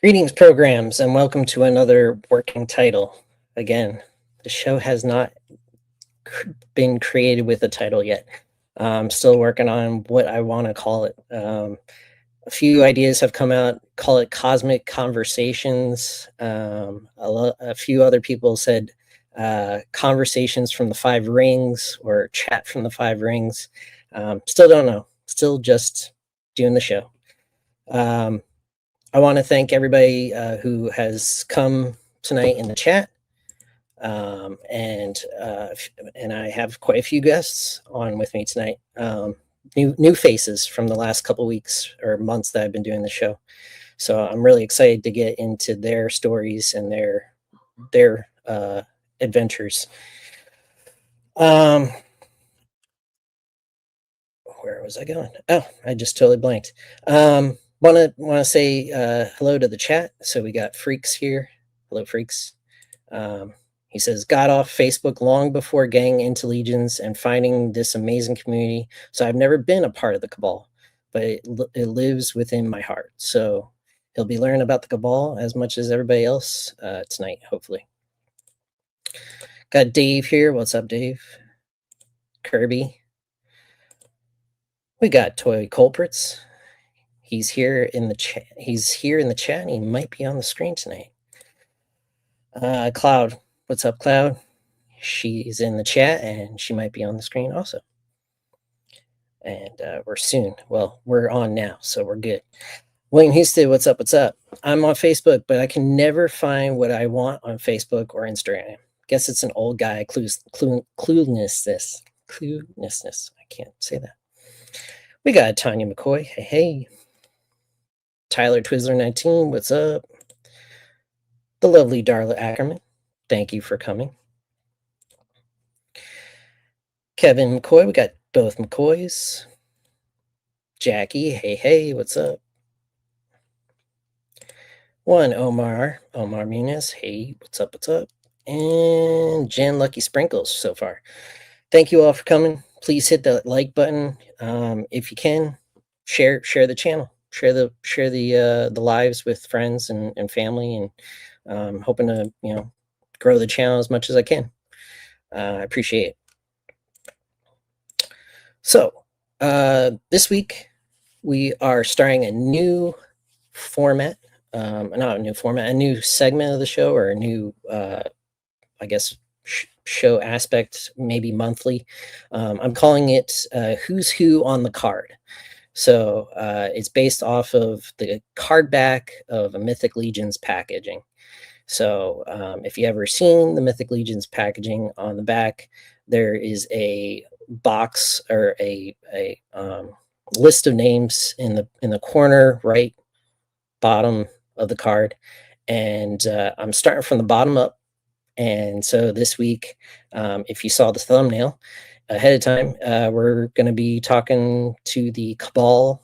Greetings, programs, and welcome to another working title. Again, the show has not been created with a title yet. I'm still working on what I want to call it. A few ideas have come out. Call it Cosmic Conversations. A few other people said Conversations from the Five Rings or Chat from the Five Rings. Still don't know. Still just doing the show. I want to thank everybody who has come tonight in the chat, and I have quite a few guests on with me tonight. New faces from the last couple weeks or months that I've been doing the show. So I'm really excited to get into their stories and their adventures. Where was I going? Oh, I just totally blanked. Want to say hello to the chat. So we got Freaks here. Hello, Freaks. He says, got off Facebook long before getting into Legions and finding this amazing community. So I've never been a part of the Cabal, but it lives within my heart. So he'll be learning about the Cabal as much as everybody else tonight, hopefully. Got Dave here. What's up, Dave? Kirby. We got Toy Culprits. He's here in the chat. He's here in the chat, and he might be on the screen tonight. Cloud, what's up, Cloud? She's in the chat, and she might be on the screen also. And we're soon. Well, we're on now, so we're good. William Houston, what's up? What's up? I'm on Facebook, but I can never find what I want on Facebook or Instagram. Guess it's an old guy cluelessness. I can't say that. We got Tanya McCoy. Hey, hey. Tyler Twizzler 19, what's up? The lovely Darla Ackerman, thank you for coming. Kevin McCoy, we got both McCoys. Jackie, hey, hey, what's up? Omar Muniz, hey, what's up, what's up? And Jen Lucky Sprinkles so far. Thank you all for coming. Please hit the like button. If you can, share the channel. Share the lives with friends and family, and hoping to grow the channel as much as I can. I appreciate it. So this week we are starting a new format, not a new format, a new segment of the show, or a new I guess show aspect, maybe monthly. I'm calling it Who's Who on the Card. So it's based off of the card back of a Mythic Legions packaging. So if you ever seen the Mythic Legions packaging, on the back there is a box or a list of names in the corner right bottom of the card, and I'm starting from the bottom up. And so this week, if you saw the thumbnail ahead of time, we're going to be talking to the Cabal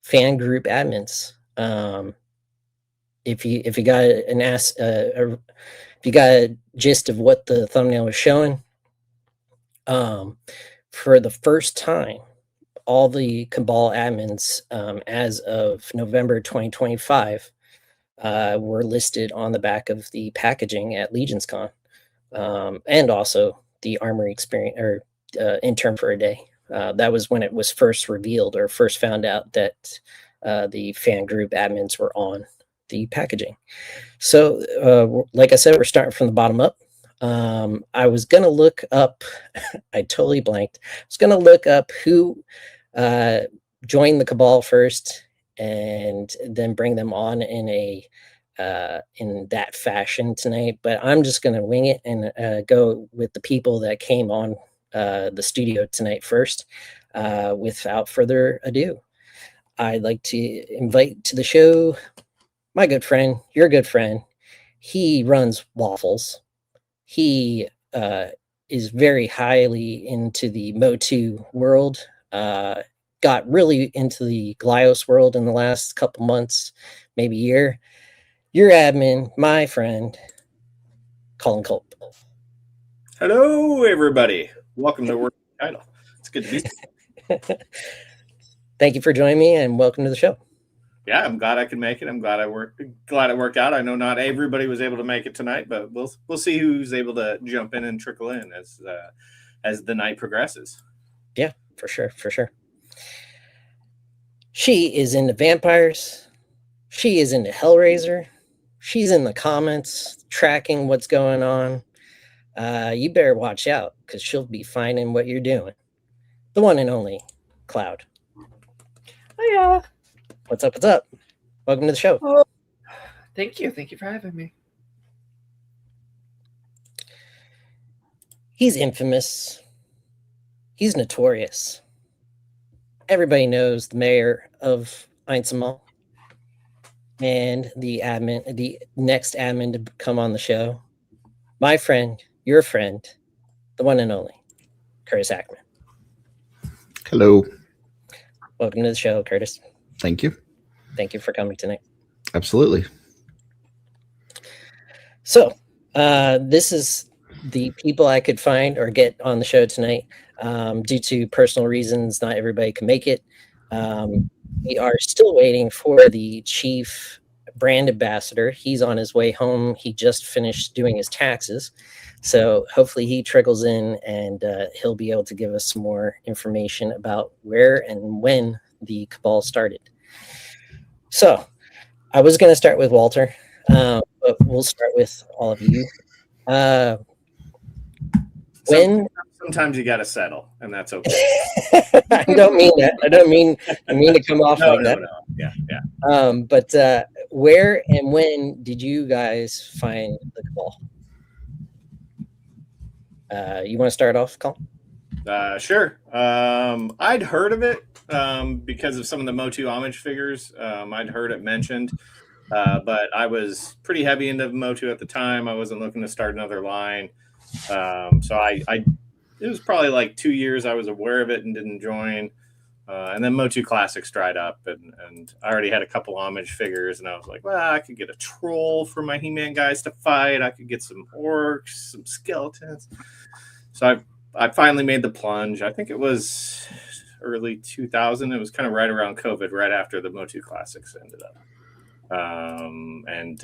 fan group admins. If you got if you got a gist of what the thumbnail was showing, for the first time, all the Cabal admins as of November 2025 were listed on the back of the packaging at LegionsCon, and also the Armory experience or intern for a day. That was when it was first revealed or first found out that the fan group admins were on the packaging. So like I said, we're starting from the bottom up. I was gonna look up I totally blanked. I was gonna look up who joined the Cabal first, and then bring them on in that fashion tonight, but I'm just going to wing it and go with the people that came on the studio tonight first. Without further ado, I'd like to invite to the show my good friend, your good friend. He runs Waffles. He is very highly into the Motu world. Got really into the Glios world in the last couple months, maybe year. Your admin, my friend, Colin Culp. Hello, everybody. Welcome to Working Title. It's good to be here. Thank you for joining me, and welcome to the show. yeah, I'm glad I could make it. I'm glad glad it worked out. I know not everybody was able to make it tonight, but we'll see who's able to jump in and trickle in as the night progresses. Yeah, for sure, for sure. She is into vampires. She is into Hellraiser. She's in the comments tracking what's going on. You better watch out because she'll be finding what you're doing. The one and only Cloud. Hiya. What's up? What's up? Welcome to the show. Oh, thank you. Thank you for having me. He's infamous. He's notorious. Everybody knows the mayor of Einsamal and the next admin to come on the show. My friend, your friend, the one and only, Curtis Ackman. Hello. Welcome to the show, Curtis. Thank you. Thank you for coming tonight. Absolutely. So, this is the people I could find or get on the show tonight. Due to personal reasons, not everybody can make it. We are still waiting for the chief brand ambassador. He's on his way home. He just finished doing his taxes. So hopefully he trickles in and he'll be able to give us some more information about where and when the Cabal started. So I was going to start with Walter, but we'll start with all of you. Sometimes you got to settle, and that's okay. I don't mean that. I mean to come off like that. No. Yeah. But where and when did you guys find the Cabal? You want to start off, Colin? Sure. I'd heard of it because of some of the Motu homage figures. I'd heard it mentioned, but I was pretty heavy into Motu at the time. I wasn't looking to start another line. So it was probably like 2 years I was aware of it and didn't join. And then Motu Classics dried up, and I already had a couple homage figures, and I was like, well, I could get a troll for my He-Man guys to fight. I could get some orcs, some skeletons. So I finally made the plunge. I think it was early 2000. It was kind of right around COVID, right after the Motu Classics ended up. And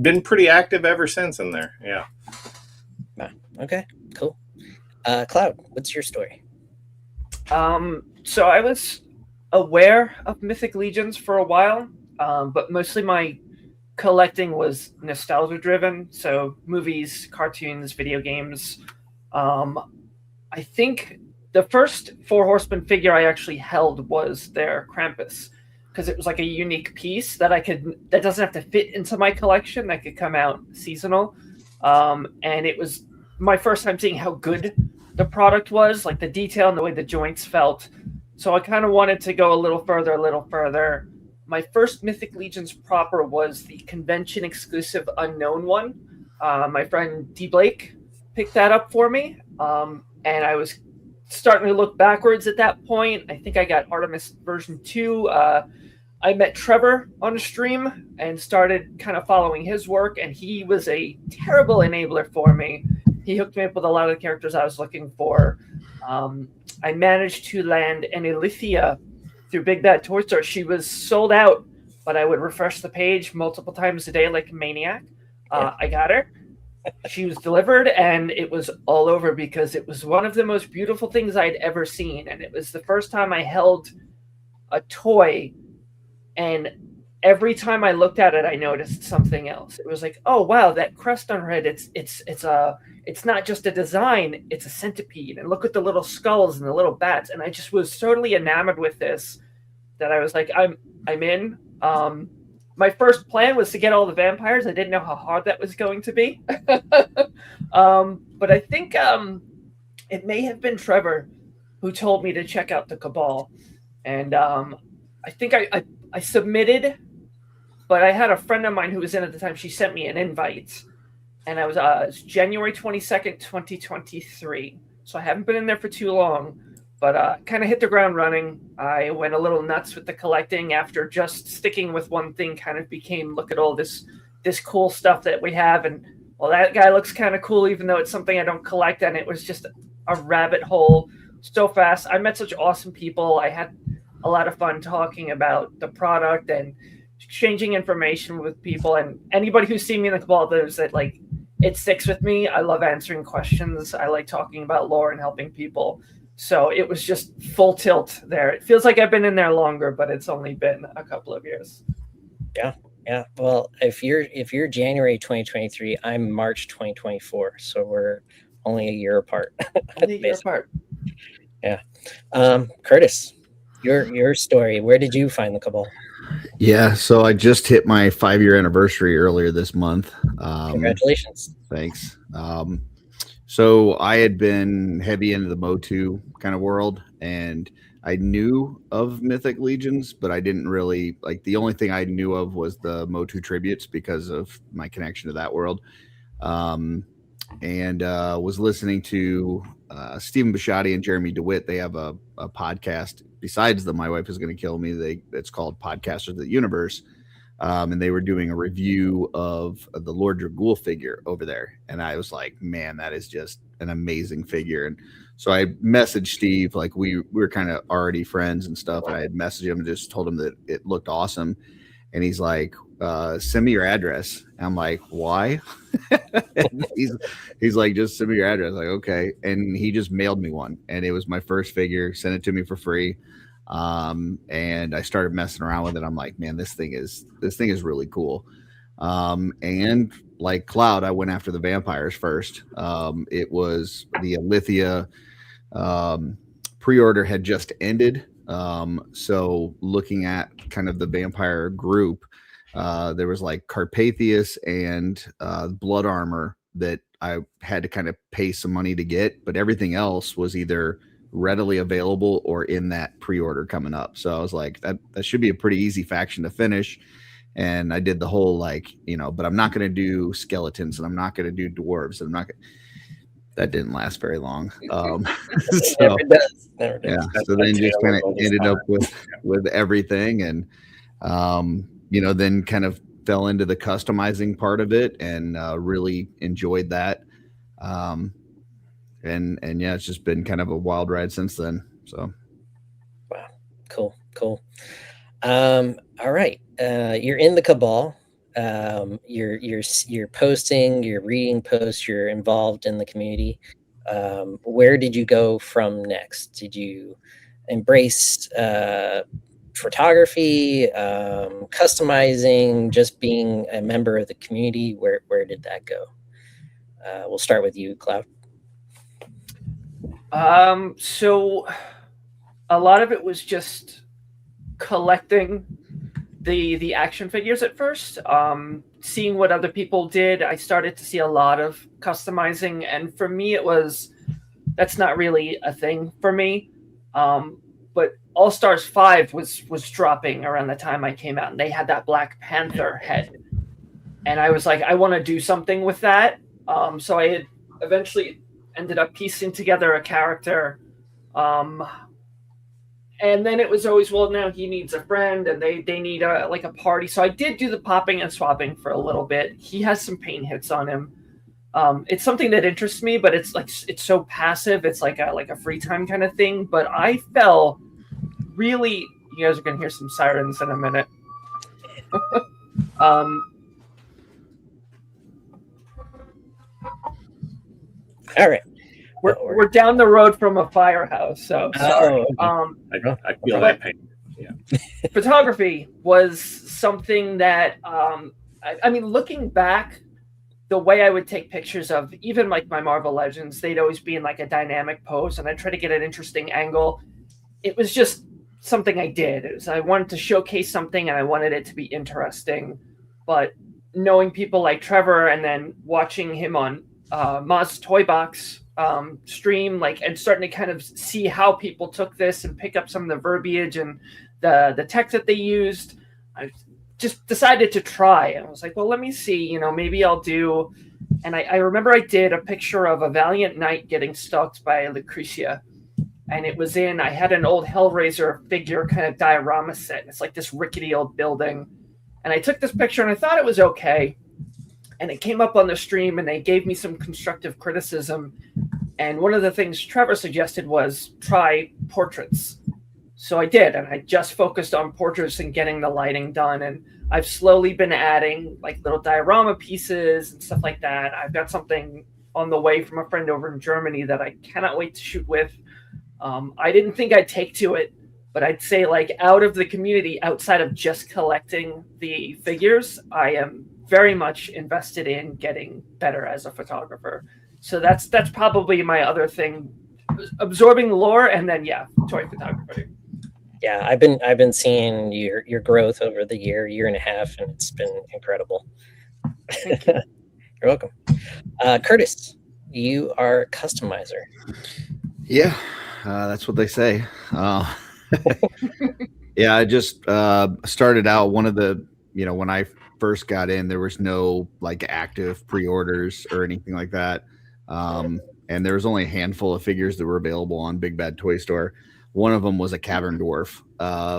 been pretty active ever since in there. Yeah. Okay, cool. Cloud, what's your story? So I was aware of Mythic Legions for a while, but mostly my collecting was nostalgia driven. So movies, cartoons, video games. I think the first Four Horsemen figure I actually held was their Krampus, because it was like a unique piece that that doesn't have to fit into my collection, that could come out seasonal. And it was my first time seeing how good the product was, like the detail and the way the joints felt. So I kind of wanted to go a little further. My first Mythic Legions proper was the convention exclusive Unknown one. My friend D. Blake picked that up for me. And I was starting to look backwards at that point. I think I got Artemis version 2. I met Trevor on a stream and started kind of following his work, and he was a terrible enabler for me. He hooked me up with a lot of the characters I was looking for. I managed to land an Elithia through Big Bad Toy Store. She was sold out, but I would refresh the page multiple times a day like a maniac. I got her. She was delivered, and it was all over because it was one of the most beautiful things I'd ever seen. And it was the first time I held a toy, and every time I looked at it, I noticed something else. It was like, oh wow, that crest on her head, it's not just a design, it's a centipede. And look at the little skulls and the little bats. And I just was totally enamored with this, that I was like, I'm in. My first plan was to get all the vampires. I didn't know how hard that was going to be. But I think it may have been Trevor who told me to check out the Cabal. And I think I submitted, but I had a friend of mine who was in at the time. She sent me an invite, and I was January 22nd, 2023. So I haven't been in there for too long, but kind of hit the ground running. I went a little nuts with the collecting after just sticking with one thing kind of became, look at all this cool stuff that we have. And well, that guy looks kind of cool, even though it's something I don't collect. And it was just a rabbit hole so fast. I met such awesome people. I had a lot of fun talking about the product and exchanging information with people. And anybody who's seen me in the Cabal knows that like it sticks with me. I love answering questions. I like talking about lore and helping people. So it was just full tilt there. It feels like I've been in there longer, but it's only been a couple of years. Yeah. Well, if you're January 2023, I'm March 2024, so we're only a year apart. Only a year apart. Yeah. Curtis, your story. Where did you find the Cabal? Yeah, so I just hit my 5-year anniversary earlier this month. Congratulations. Thanks. So I had been heavy into the Motu kind of world, and I knew of Mythic Legions, but I didn't really like. The only thing I knew of was the Motu tributes because of my connection to that world. And was listening to Stephen Bisciotti and Jeremy DeWitt. They have a podcast besides the My Wife Is Going to Kill Me. It's called Podcasters of the Universe. And they were doing a review of the Lord Dragul figure over there. And I was like, man, that is just an amazing figure. And so I messaged Steve, like we were kind of already friends and stuff. And I had messaged him and just told him that it looked awesome. And he's like, send me your address. And I'm like, why? he's like, just send me your address. Like, okay. And he just mailed me one. And it was my first figure, sent it to me for free. And I started messing around with it. I'm like, man, this thing is really cool. And like Cloud, I went after the vampires first. It was the Alithia pre-order had just ended. So looking at kind of the vampire group, there was like Carpathius and Blood Armor that I had to kind of pay some money to get, but everything else was either readily available or in that pre-order coming up. So I was like, that should be a pretty easy faction to finish. And I did the whole like, but I'm not going to do skeletons and I'm not going to do dwarves. And I'm not going that didn't last very long. Never does. Yeah. So then just kind of ended up with everything and, then kind of fell into the customizing part of it and really enjoyed that. And yeah, it's just been kind of a wild ride since then. So, wow, cool. All right, you're in the Cabal. You're posting, you're reading posts, you're involved in the community. Where did you go from next? Did you embrace photography, customizing, just being a member of the community? Where did that go? We'll start with you, Cloud. So a lot of it was just collecting the action figures at first, seeing what other people did. I started to see a lot of customizing, and for me that's not really a thing for me. But All Stars 5 was dropping around the time I came out, and they had that Black Panther head, and I was like, I want to do something with that. So I had eventually ended up piecing together a character, and then it was always, well, now he needs a friend and they need a party. So I did do the popping and swapping for a little bit. He has some paint hits on him. It's something that interests me, but it's so passive. It's like a free time kind of thing. But I fell really, you guys are going to hear some sirens in a minute. All right. We're down the road from a firehouse, so sorry. I feel that pain. Yeah. Photography was something that I mean, looking back, the way I would take pictures of even like my Marvel Legends, they'd always be in like a dynamic pose, and I'd try to get an interesting angle. It was just something I did. I wanted to showcase something, and I wanted it to be interesting. But knowing people like Trevor, and then watching him on Moz Toy Box stream, and starting to kind of see how people took this and pick up some of the verbiage and the text that they used, I just decided to try. And I was like, well, let me see, maybe I'll do. And I remember I did a picture of a Valiant Knight getting stalked by Lucretia. And it was I had an old Hellraiser figure kind of diorama set. It's like this rickety old building. And I took this picture and I thought it was okay. And it came up on the stream and they gave me some constructive criticism. And one of the things Trevor suggested was try portraits. So I did, and I just focused on portraits and getting the lighting done. And I've slowly been adding like little diorama pieces and stuff like that. I've got something on the way from a friend over in Germany that I cannot wait to shoot with. I didn't think I'd take to it, but I'd say like out of the community, outside of just collecting the figures, I am very much invested in getting better as a photographer. So that's probably my other thing, absorbing lore, and then toy photography. Yeah, I've been seeing your growth over the year and a half, and it's been incredible. Thank you. You're welcome. Curtis, you are a customizer. Yeah, that's what they say. Yeah, I just started out one of the, when I first got in, there was no like active pre-orders or anything like that. And there was only a handful of figures that were available on Big Bad Toy Store. One of them was a Cavern Dwarf,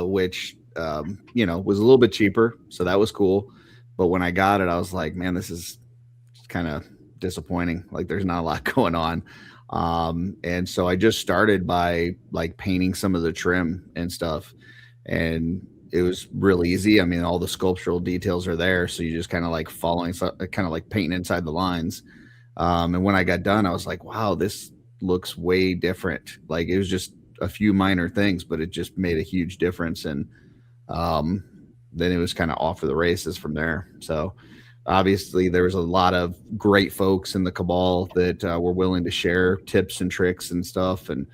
which, was a little bit cheaper. So that was cool. But when I got it, I was like, man, this is kind of disappointing. Like there's not a lot going on. And so I just started by like painting some of the trim and stuff. And it was real easy. I mean, all the sculptural details are there. So you just kind of like kind of like painting inside the lines. And when I got done, I was like, wow, this looks way different. Like it was just a few minor things, but it just made a huge difference. And then it was kind of off for the races from there. So obviously there was a lot of great folks in the Cabal that were willing to share tips and tricks and stuff. And,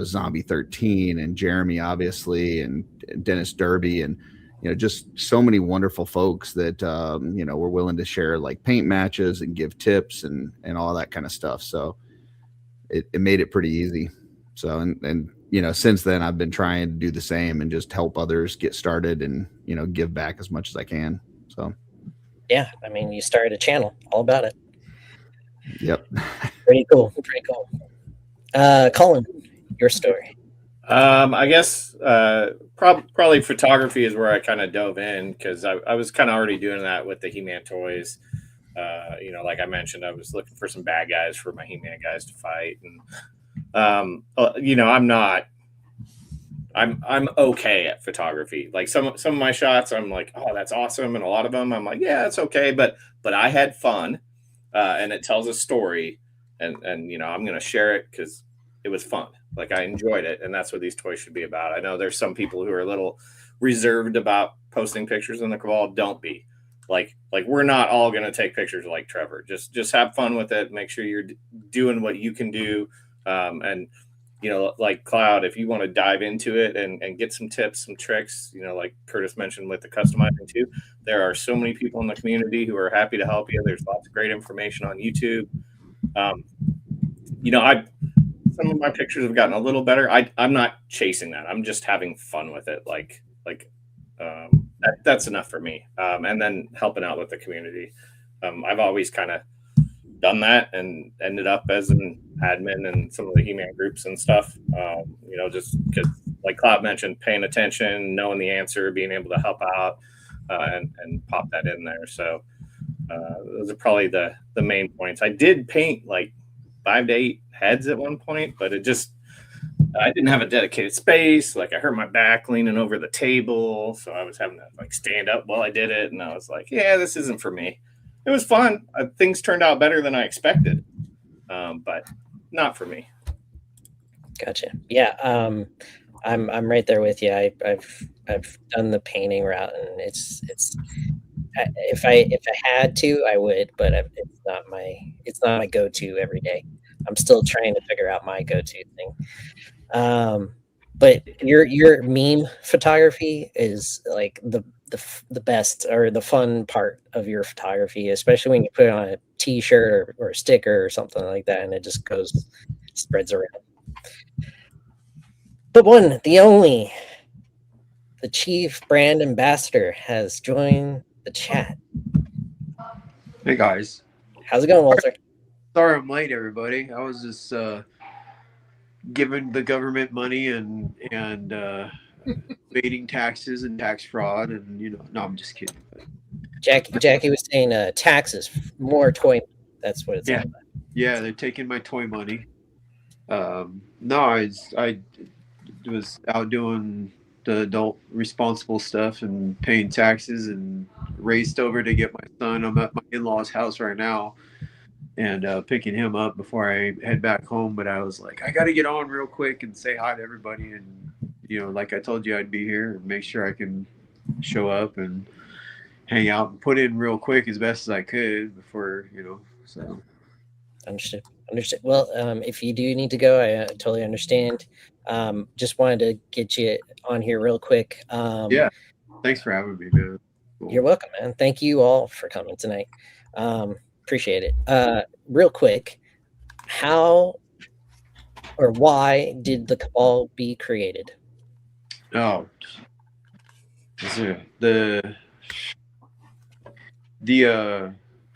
Zombie 13 and Jeremy, obviously, and Dennis Derby, and, just so many wonderful folks that, were willing to share like paint matches and give tips and all that kind of stuff. So it made it pretty easy. So, and since then I've been trying to do the same and just help others get started and, give back as much as I can. So. Yeah, I mean, you started a channel all about it. Yep. Pretty cool. Colin, your story. I guess probably photography is where I kind of dove in, because I was kind of already doing that with the He-Man toys. Like I mentioned, I was looking for some bad guys for my He-Man guys to fight, and I'm okay at photography. Like some of my shots, I'm like, oh, that's awesome, and a lot of them, I'm like, yeah, that's okay, but I had fun, and it tells a story, and I'm gonna share it because it was fun. Like I enjoyed it, and that's what these toys should be about. I know there's some people who are a little reserved about posting pictures in the Cabal. Don't be. Like we're not all gonna take pictures like Trevor. Just have fun with it. Make sure you're doing what you can do, and like Cloud, if you want to dive into it and get some tips, some tricks, like Curtis mentioned with the customizing too, there are so many people in the community who are happy to help you. There's lots of great information on YouTube. Some of my pictures have gotten a little better. I'm not chasing that. I'm just having fun with it. That's enough for me. And then helping out with the community. I've always kind of done that and ended up as an admin in some of the He-Man groups and stuff. Just because, like Cloud mentioned, paying attention, knowing the answer, being able to help out, and pop that in there. So those are probably the main points. I did paint like 5 to 8 heads at one point, but I didn't have a dedicated space. Like I hurt my back leaning over the table, so I was having to like stand up while I did it, and I was like, yeah, this isn't for me. It was fun. Things turned out better than I expected, but not for me. Gotcha. Yeah, I'm right there with you. I've done the painting route, and it's if I had to, I would, but it's not my go-to every day. I'm still trying to figure out my go-to thing. But your meme photography is like the best, or the fun part of your photography, especially when you put it on a t-shirt or a sticker or something like that, and it just spreads around. The one, the only, the chief brand ambassador has joined the chat. Hey guys. How's it going, Walter? Sorry I'm late, everybody. I was just giving the government money and evading taxes and tax fraud, and no, I'm just kidding. Jackie was saying taxes, more toy. That's what it's all about. Yeah, they're taking my toy money. No, I was out doing the adult responsible stuff and paying taxes, and raced over to get my son. I'm at my in-laws' house right now, and picking him up before I head back home. But I was like, I got to get on real quick and say hi to everybody, and like I told you, I'd be here and make sure I can show up and hang out and put in real quick as best as I could before, so. Understood. Well, if you do need to go, I totally understand. Just wanted to get you on here real quick. Yeah. Thanks for having me, man. Cool. You're welcome, man. Thank you all for coming tonight. Appreciate it. Real quick, how or why did the Cabal be created? Oh, I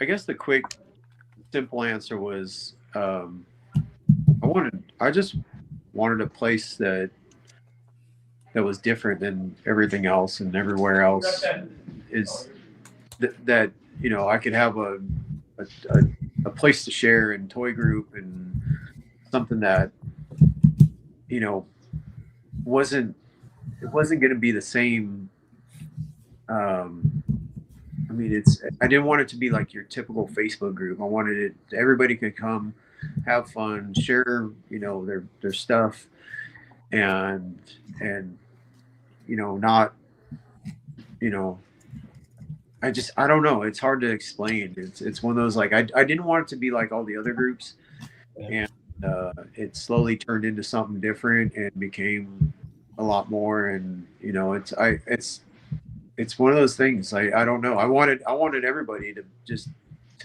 guess the quick, simple answer was I just wanted a place that was different than everything else and everywhere else. Is that I could have a place to share and toy group and something that wasn't going to be the same. I didn't want it to be like your typical Facebook group. I wanted it everybody could come, have fun, share their stuff, and not I don't know, it's hard to explain. It's one of those, like, I didn't want it to be like all the other groups, and it slowly turned into something different and became a lot more. And it's one of those things. I don't know. I wanted everybody to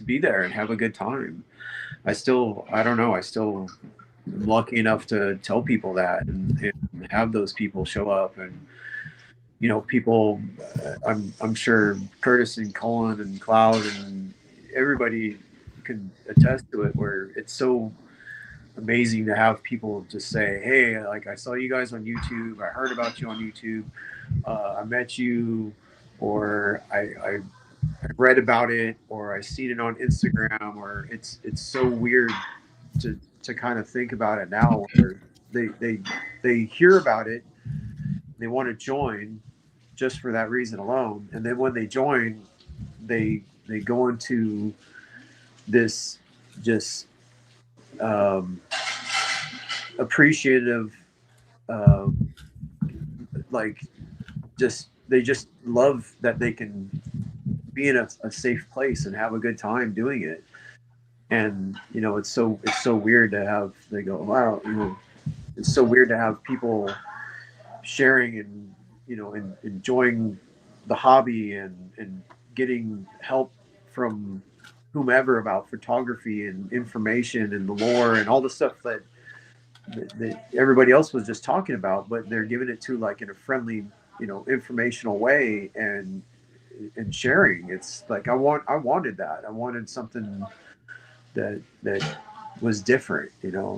be there and have a good time. I don't know. I still am lucky enough to tell people that and have those people show up. And people, I'm sure Curtis and Colin and Cloud and everybody can attest to it, where it's so amazing to have people just say, hey, like, I saw you guys on YouTube, I heard about you on YouTube, I met you, or I read about it, or I seen it on Instagram. Or it's so weird to kind of think about it now, where they hear about it, they want to join just for that reason alone, and then when they join, they go into this just appreciative, like, they just love that they can be in a safe place and have a good time doing it. And it's so weird to have, they go, wow, it's so weird to have people sharing and and enjoying the hobby and getting help from whomever about photography and information and the lore and all the stuff that everybody else was just talking about, but they're giving it to, like, in a friendly, informational way, and sharing. It's like, I wanted that. I wanted something that was different.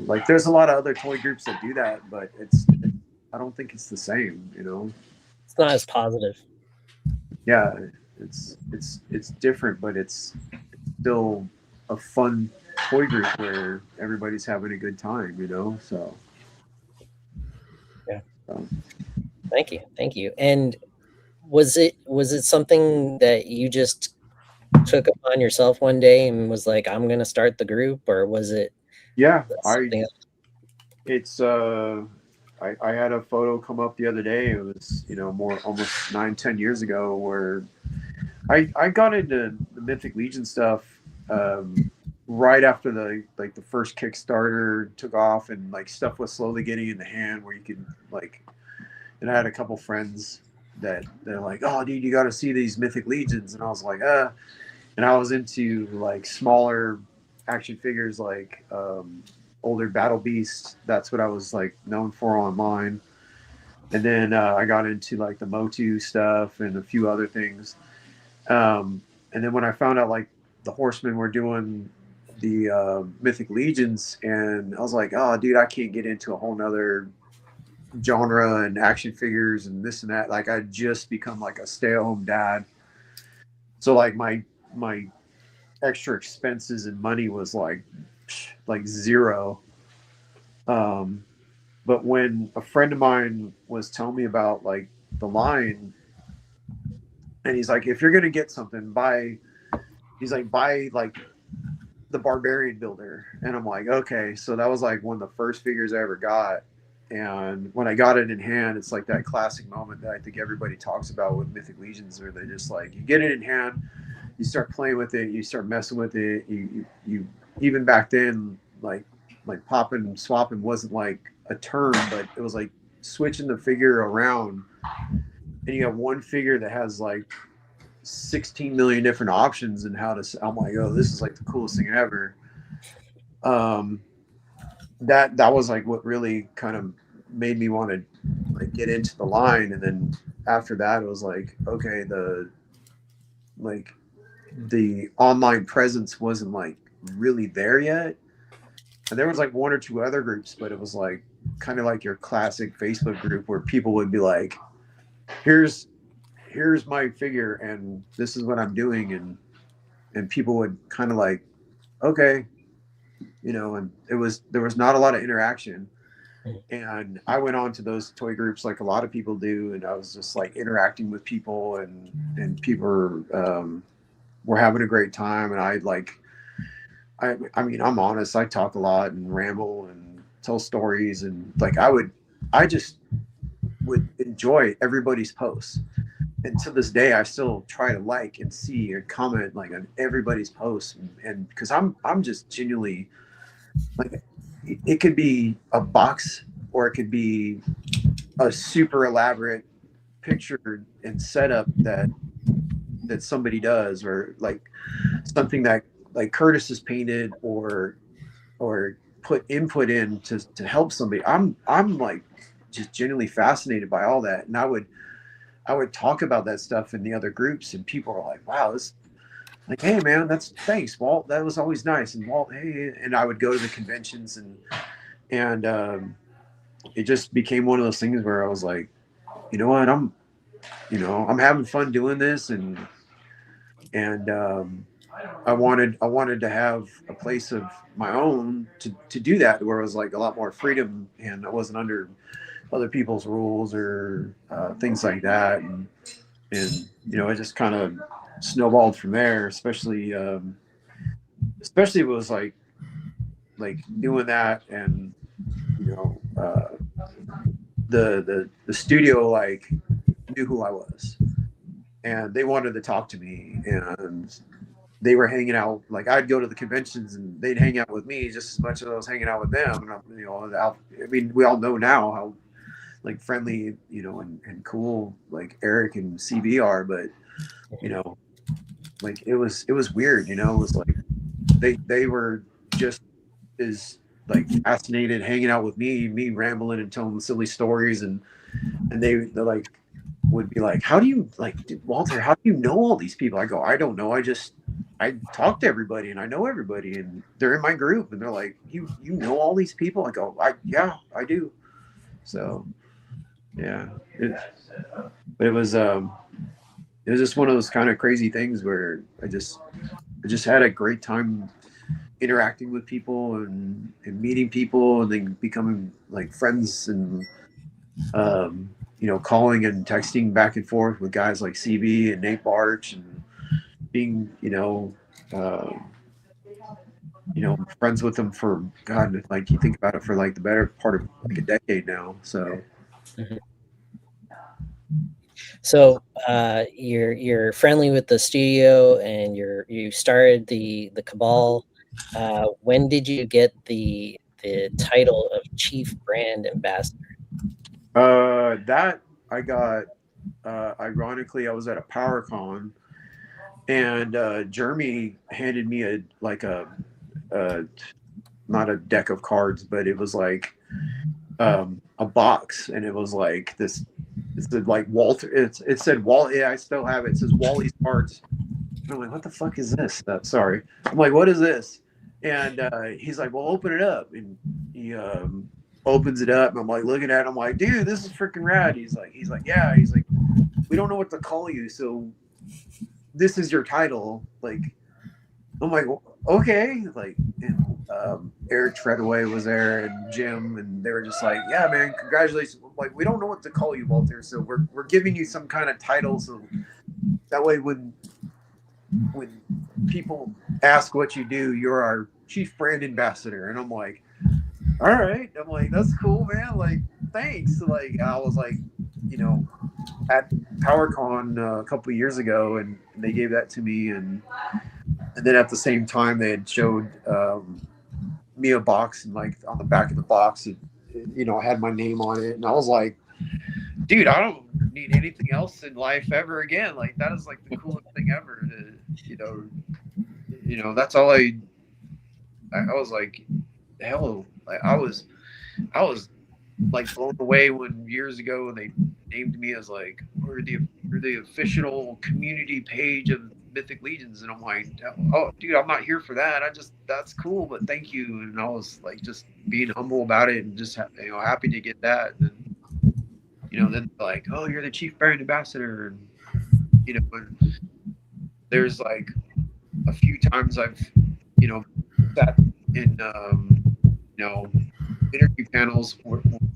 Like, there's a lot of other toy groups that do that, but I don't think it's the same. It's not as positive. Yeah, it's different, but it's still a fun toy group where everybody's having a good time. So yeah. Thank you. And was it something that you just took upon yourself one day and was like, I'm gonna start the group, or was it? Yeah, I had a photo come up the other day. It was more almost 9-10 years ago, where I got into the Mythic Legion stuff right after the first Kickstarter took off, and like stuff was slowly getting in the hand where you could, like, and I had a couple friends that they're like, oh dude, you got to see these Mythic Legions, and I was like, and I was into like smaller action figures, like older Battle Beasts. That's what I was like known for online. And then I got into like the Motu stuff and a few other things. And then when I found out like the Horsemen were doing the Mythic Legions, and I was like, oh dude, I can't get into a whole nother genre and action figures and this and that. Like, I just become like a stay-at-home dad, so like my extra expenses and money was like zero. But when a friend of mine was telling me about like the line, and he's like, if you're gonna get something, buy like the Barbarian Builder. And I'm like, okay. So that was like one of the first figures I ever got. And when I got it in hand, it's like that classic moment that I think everybody talks about with Mythic Legions, where they just like, you get it in hand, you start playing with it, you start messing with it. You even back then, like popping and swapping wasn't like a term, but it was like switching the figure around. And you have one figure that has like 16 million different options and how to. I'm like, oh, this is like the coolest thing ever. That was like what really kind of made me want to like get into the line. And then after that, it was like, okay, the online presence wasn't like really there yet. And there was like one or two other groups, but it was like kind of like your classic Facebook group where people would be like, here's my figure and this is what I'm doing, and people would kind of like, okay, and there was not a lot of interaction. And I went on to those toy groups like a lot of people do, and I was just like interacting with people, and people were having a great time. And I mean, I'm honest, I talk a lot and ramble and tell stories, and like I just would enjoy everybody's posts. And to this day, I still try to like and see and comment like on everybody's posts, and because I'm just genuinely like, it could be a box or it could be a super elaborate picture and setup that somebody does, or like something that like Curtis has painted or put input in to help somebody. I'm like just genuinely fascinated by all that, and I would talk about that stuff in the other groups, and people are like, wow, this, like, hey man, thanks Walt, that was always nice. And Walt, hey. And I would go to the conventions, and it just became one of those things where I was like, you know what, I'm having fun doing this, and I wanted to have a place of my own to do that, where it was like a lot more freedom, and I wasn't under other people's rules or things like that. And it just kind of snowballed from there, especially it was like doing that. And the studio like knew who I was, and they wanted to talk to me, and they were hanging out. Like, I'd go to the conventions and they'd hang out with me just as much as I was hanging out with them. And I mean, we all know now how like friendly, and cool like Eric and CB are, but like it was weird. It was like they were just as like fascinated hanging out with me rambling and telling silly stories, and they like would be like, how do you like, Walter, how do you know all these people? I go, I don't know, I talk to everybody and I know everybody, and they're in my group, and they're like, you know all these people? I go, yeah, I do. So yeah, it was just one of those kind of crazy things where I just had a great time interacting with people and meeting people, and then becoming like friends, and calling and texting back and forth with guys like CB and Nate Barch, and being friends with them for, God, like you think about it, for like the better part of like a decade now. So So you're friendly with the studio, and you started the Cabal. When did you get the title of Chief Brand Ambassador? That I got, ironically, I was at a PowerCon, and Jeremy handed me a not a deck of cards, but it was like a box, and it was like this. It said like Walter. It said Walt. Yeah, I still have it. It says Wally's Cards. And I'm like, what the fuck is this? Sorry. I'm like, what is this? And he's like, well, open it up. And he opens it up, and I'm like looking at it. I'm like, dude, this is freaking rad. He's like, yeah. He's like, we don't know what to call you, so this is your title. Like, I'm like, okay, like, and, Eric Treadaway was there and Jim, and they were just like, yeah, man, congratulations. Like, we don't know what to call you, Walter, so we're giving you some kind of title, so that way when people ask what you do, you're our chief brand ambassador. And I'm like, all right. I'm like, that's cool, man. Like, thanks. Like, I was like, you know, at PowerCon a couple of years ago, and they gave that to me, and then at the same time they had showed me a box, and like on the back of the box, it had my name on it, and I was like, dude, I don't need anything else in life ever again. Like, that is like the coolest thing ever. That's all I was like, hell, like, I was like blown away when years ago when they named me as like, we're the official community page of Mythic Legions, and I'm like, oh, dude, I'm not here for that. That's cool, but thank you. And I was like, just being humble about it, and just happy to get that. And then like, oh, you're the chief brand ambassador, and and there's like a few times I've sat in interview panels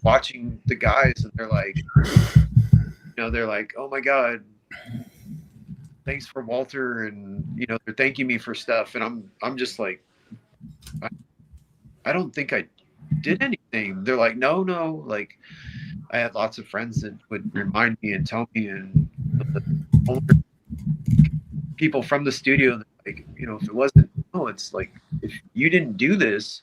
watching the guys, and they're like, oh my god, thanks for Walter, and they're thanking me for stuff, and I'm just like, I don't think I did anything. They're like, no, like, I had lots of friends that would remind me and tell me, and the older people from the studio, like, if it wasn't, it's like, if you didn't do this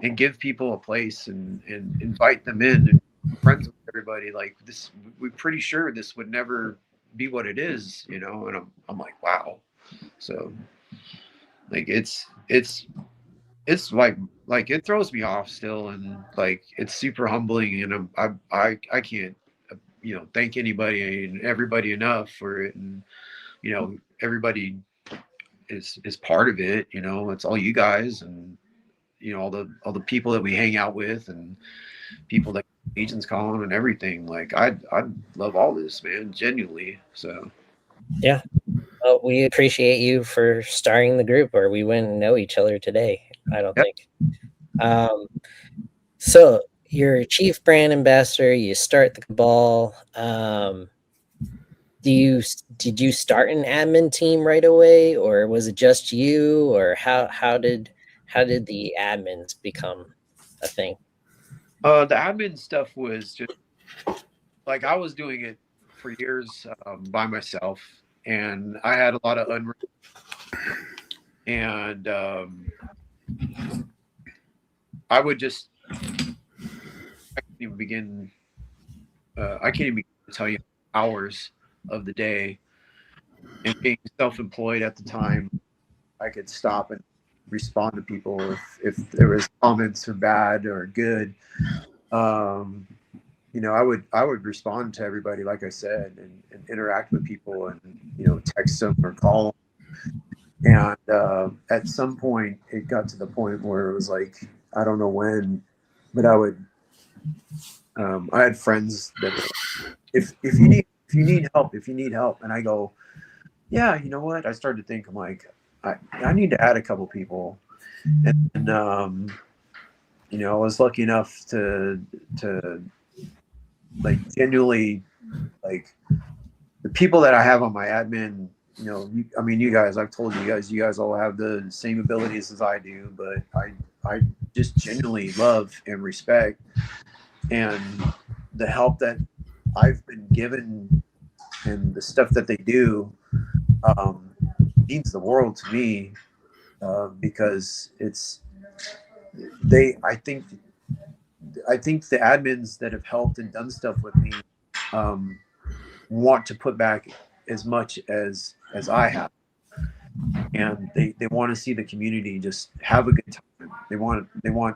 and give people a place and invite them in and be friends with everybody, like this, we're pretty sure this would never be what it is, and I'm like, wow. So like, it's like it throws me off still, and like, it's super humbling, and I can't thank anybody and everybody enough for it. And everybody is part of it. It's all you guys, and all the people that we hang out with, and people that agents calling and everything. Like, I love all this, man, genuinely. So Yeah. Well, we appreciate you for starting the group, or we wouldn't know each other today, I don't think. So you're chief brand ambassador, you start the Cabal. Did you start an admin team right away, or was it just you, or how did the admins become a thing? the admin stuff was just like, I was doing it for years by myself, and I had a lot of and I would just, I can't even begin to tell you hours of the day. And being self-employed at the time, I could stop and respond to people if there was comments or bad or good. I would respond to everybody, like I said, and interact with people, and text them or call them. And at some point, it got to the point where it was like, I don't know when, but I would. I had friends that were like, if you need help, and I go, yeah, you know what? I started to think, I'm like, I need to add a couple people, and I was lucky enough to like, genuinely, like, the people that I have on my admin, you guys, I've told you guys all have the same abilities as I do, but I just genuinely love and respect, and the help that I've been given and the stuff that they do means the world to me, because I think the admins that have helped and done stuff with me want to put back as much as I have, and they want to see the community just have a good time. They want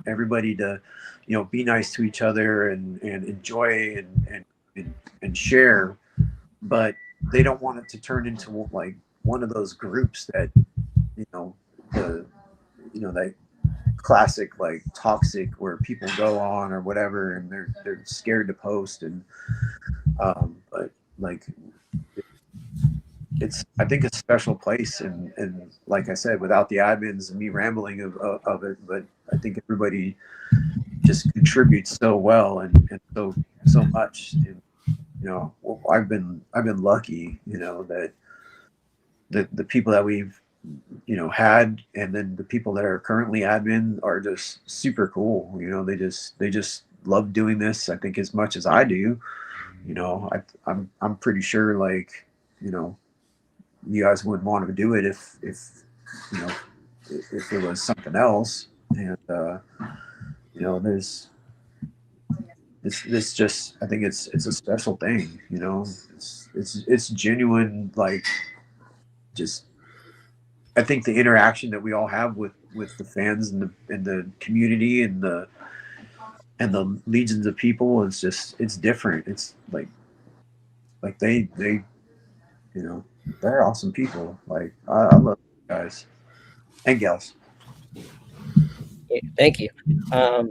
everybody to be nice to each other and enjoy and share, but they don't want it to turn into like one of those groups that that classic, like, toxic, where people go on or whatever, and they're scared to post, and but like, I think it's a special place, and like I said, without the admins and me rambling of it, but I think everybody just contributes so well and so much. And I've been lucky, that the people that we've had, and then the people that are currently admin are just super cool. They just love doing this, I think, as much as I do. I'm pretty sure, like, you guys wouldn't want to do it you know if it was something else. And there's this just, I think it's a special thing. It's genuine, like, just, I think the interaction that we all have with the fans and the community and the legions of people is just, it's different. It's like they they're awesome people. Like, I love you guys and gals. Thank you. I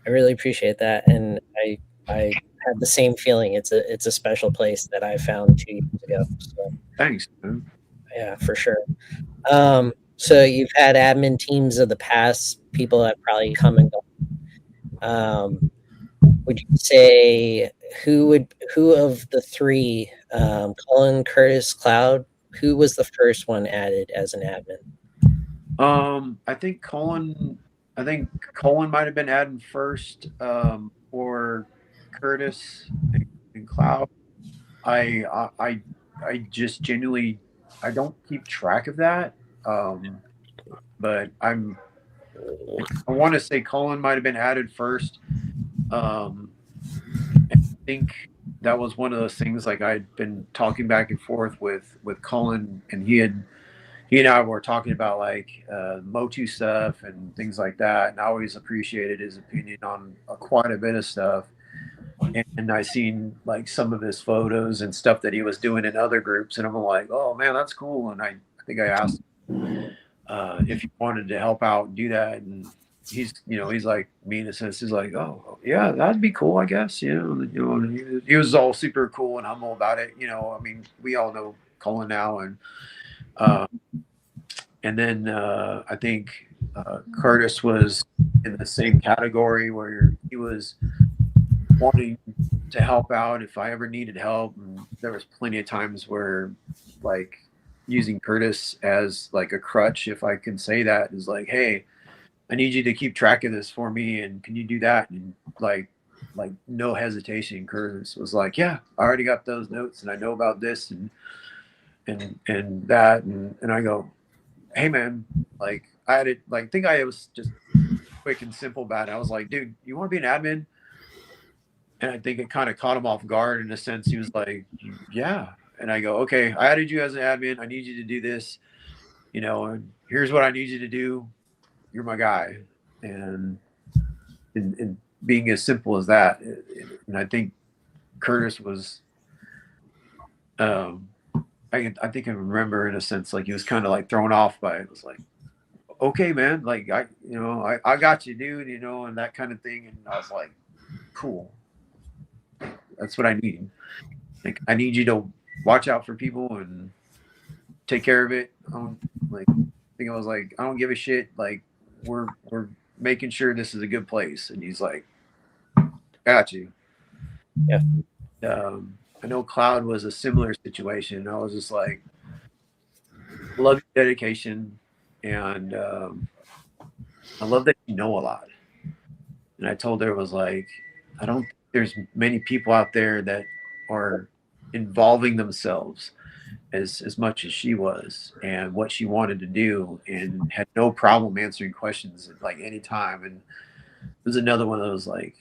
really appreciate that, and I had the same feeling. It's a special place that I found 2 years ago. So Thanks, man. yeah, for sure. So you've had admin teams of the past, people that probably come and go. Would you say who of the three, Colin, Curtis, Cloud, who was the first one added as an admin? I think Colin might have been added first, or Curtis and Cloud. I just genuinely, I don't keep track of that. But I want to say Colin might have been added first. I think that was one of those things, like, I'd been talking back and forth with Colin, and he and I were talking about, like, Motu stuff and things like that, and I always appreciated his opinion on quite a bit of stuff. And I seen, like, some of his photos and stuff that he was doing in other groups, and I'm like, oh man, that's cool. And I think I asked if he wanted to help out and do that, and he's like, me in a sense, he's like, oh yeah, that'd be cool, I guess. And he was all super cool and humble about it. I mean, we all know Colin now, and then I think Curtis was in the same category, where he was wanting to help out if I ever needed help. And there was plenty of times where, like, using Curtis as, like, a crutch, if I can say that, is like, hey, I need you to keep track of this for me, and can you do that? And like no hesitation, Curtis was like, yeah, I already got those notes, and I know about this and that, and I go, hey man, like, I had it, like, think I was just quick and simple about it. I was like, dude, you want to be an admin? And I think it kind of caught him off guard in a sense. He was like, yeah. And I go, okay, I added you as an admin. I need you to do this, and here's what I need you to do. You're my guy. And being as simple as that. And I think Curtis was, I think I remember, in a sense, like, he was kind of like thrown off by it. It was like, okay, man, like, I got you, dude, and that kind of thing. And I was like, cool. That's what I need. Like, I need you to watch out for people and take care of it. I think I was like, I don't give a shit. Like, we're making sure this is a good place. And he's like, got you. Yeah. I know Cloud was a similar situation. I was just like, love your dedication, and I love that you know a lot. And I told her, it was like, I don't think there's many people out there that are involving themselves as much as she was, and what she wanted to do, and had no problem answering questions at, like, any time. And there's another one of those, like,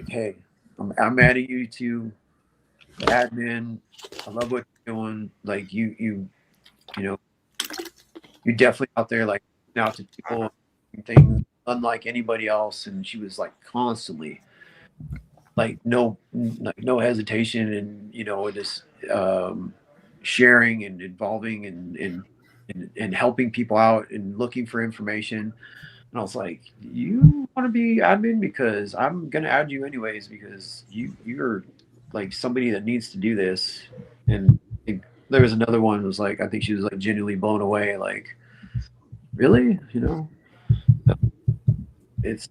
hey, I'm adding you to admin. I love what you're doing. Like, you're definitely out there, like, out to people and things unlike anybody else. And she was like constantly, like, no hesitation, and just sharing and involving and helping people out and looking for information. And I was like, you want to be admin? Because I'm gonna add you anyways, because you're like somebody that needs to do this. And there was another one who was like, I think she was like genuinely blown away. Like, really? You know, it's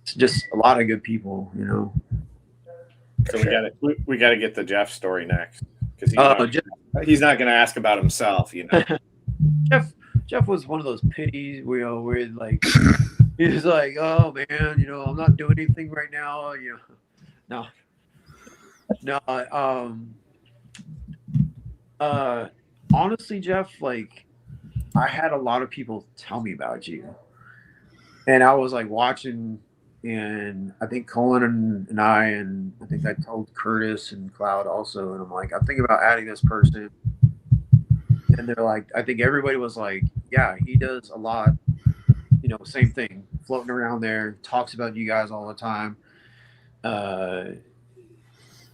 just a lot of good people, you know. So we got to get the Jeff story next, because he's not going to ask about himself, you know. Jeff was one of those pities, you know, where like he was like, oh man, you know, I'm not doing anything right now, you know. Honestly, Jeff, like I had a lot of people tell me about you, and I was like watching, and I think Colin and I think I told Curtis and Cloud also, and I'm like, I'm thinking about adding this person, and they're like, I think everybody was like, yeah, he does a lot, you know, same thing, floating around there, talks about you guys all the time,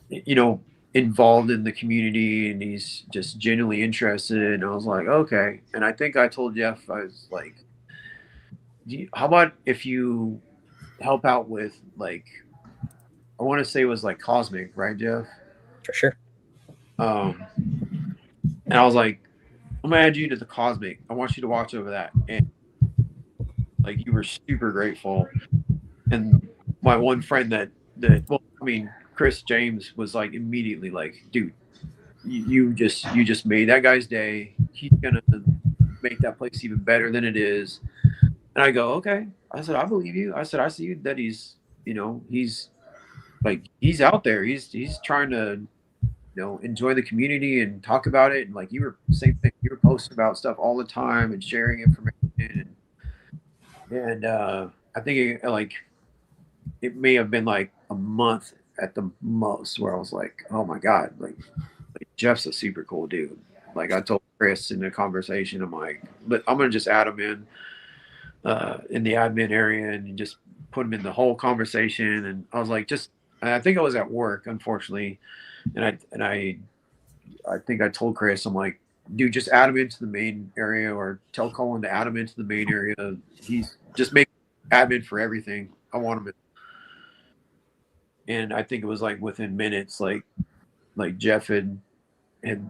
you know, involved in the community, and he's just genuinely interested. And I was like, okay. And I think I told Jeff, I was like, how about if you help out with, like, I want to say it was like Cosmic, right, Jeff? For sure. And I was like, I'm gonna add you to the Cosmic. I want you to watch over that. And like, you were super grateful. And my one friend that well, I mean, Chris James was like immediately like, dude, you just made that guy's day. He's gonna make that place even better than it is. And I go, okay. I said, I believe you. I said, I see that he's, you know, he's like, he's out there. He's trying to, you know, enjoy the community and talk about it. And like, you were same thing. You were posting about stuff all the time and sharing information. And I think it may have been like a month at the most where I was like, oh my God, like Jeff's a super cool dude. Like I told Chris in the conversation, I'm like, but I'm going to just add him in the admin area and just put him in the whole conversation. And I was like, I think I was at work, unfortunately. And I think I told Chris, I'm like, dude, just add him into the main area, or tell Colin to add him into the main area. He's just make admin for everything. I want him in. And I think it was like within minutes, like Jeff had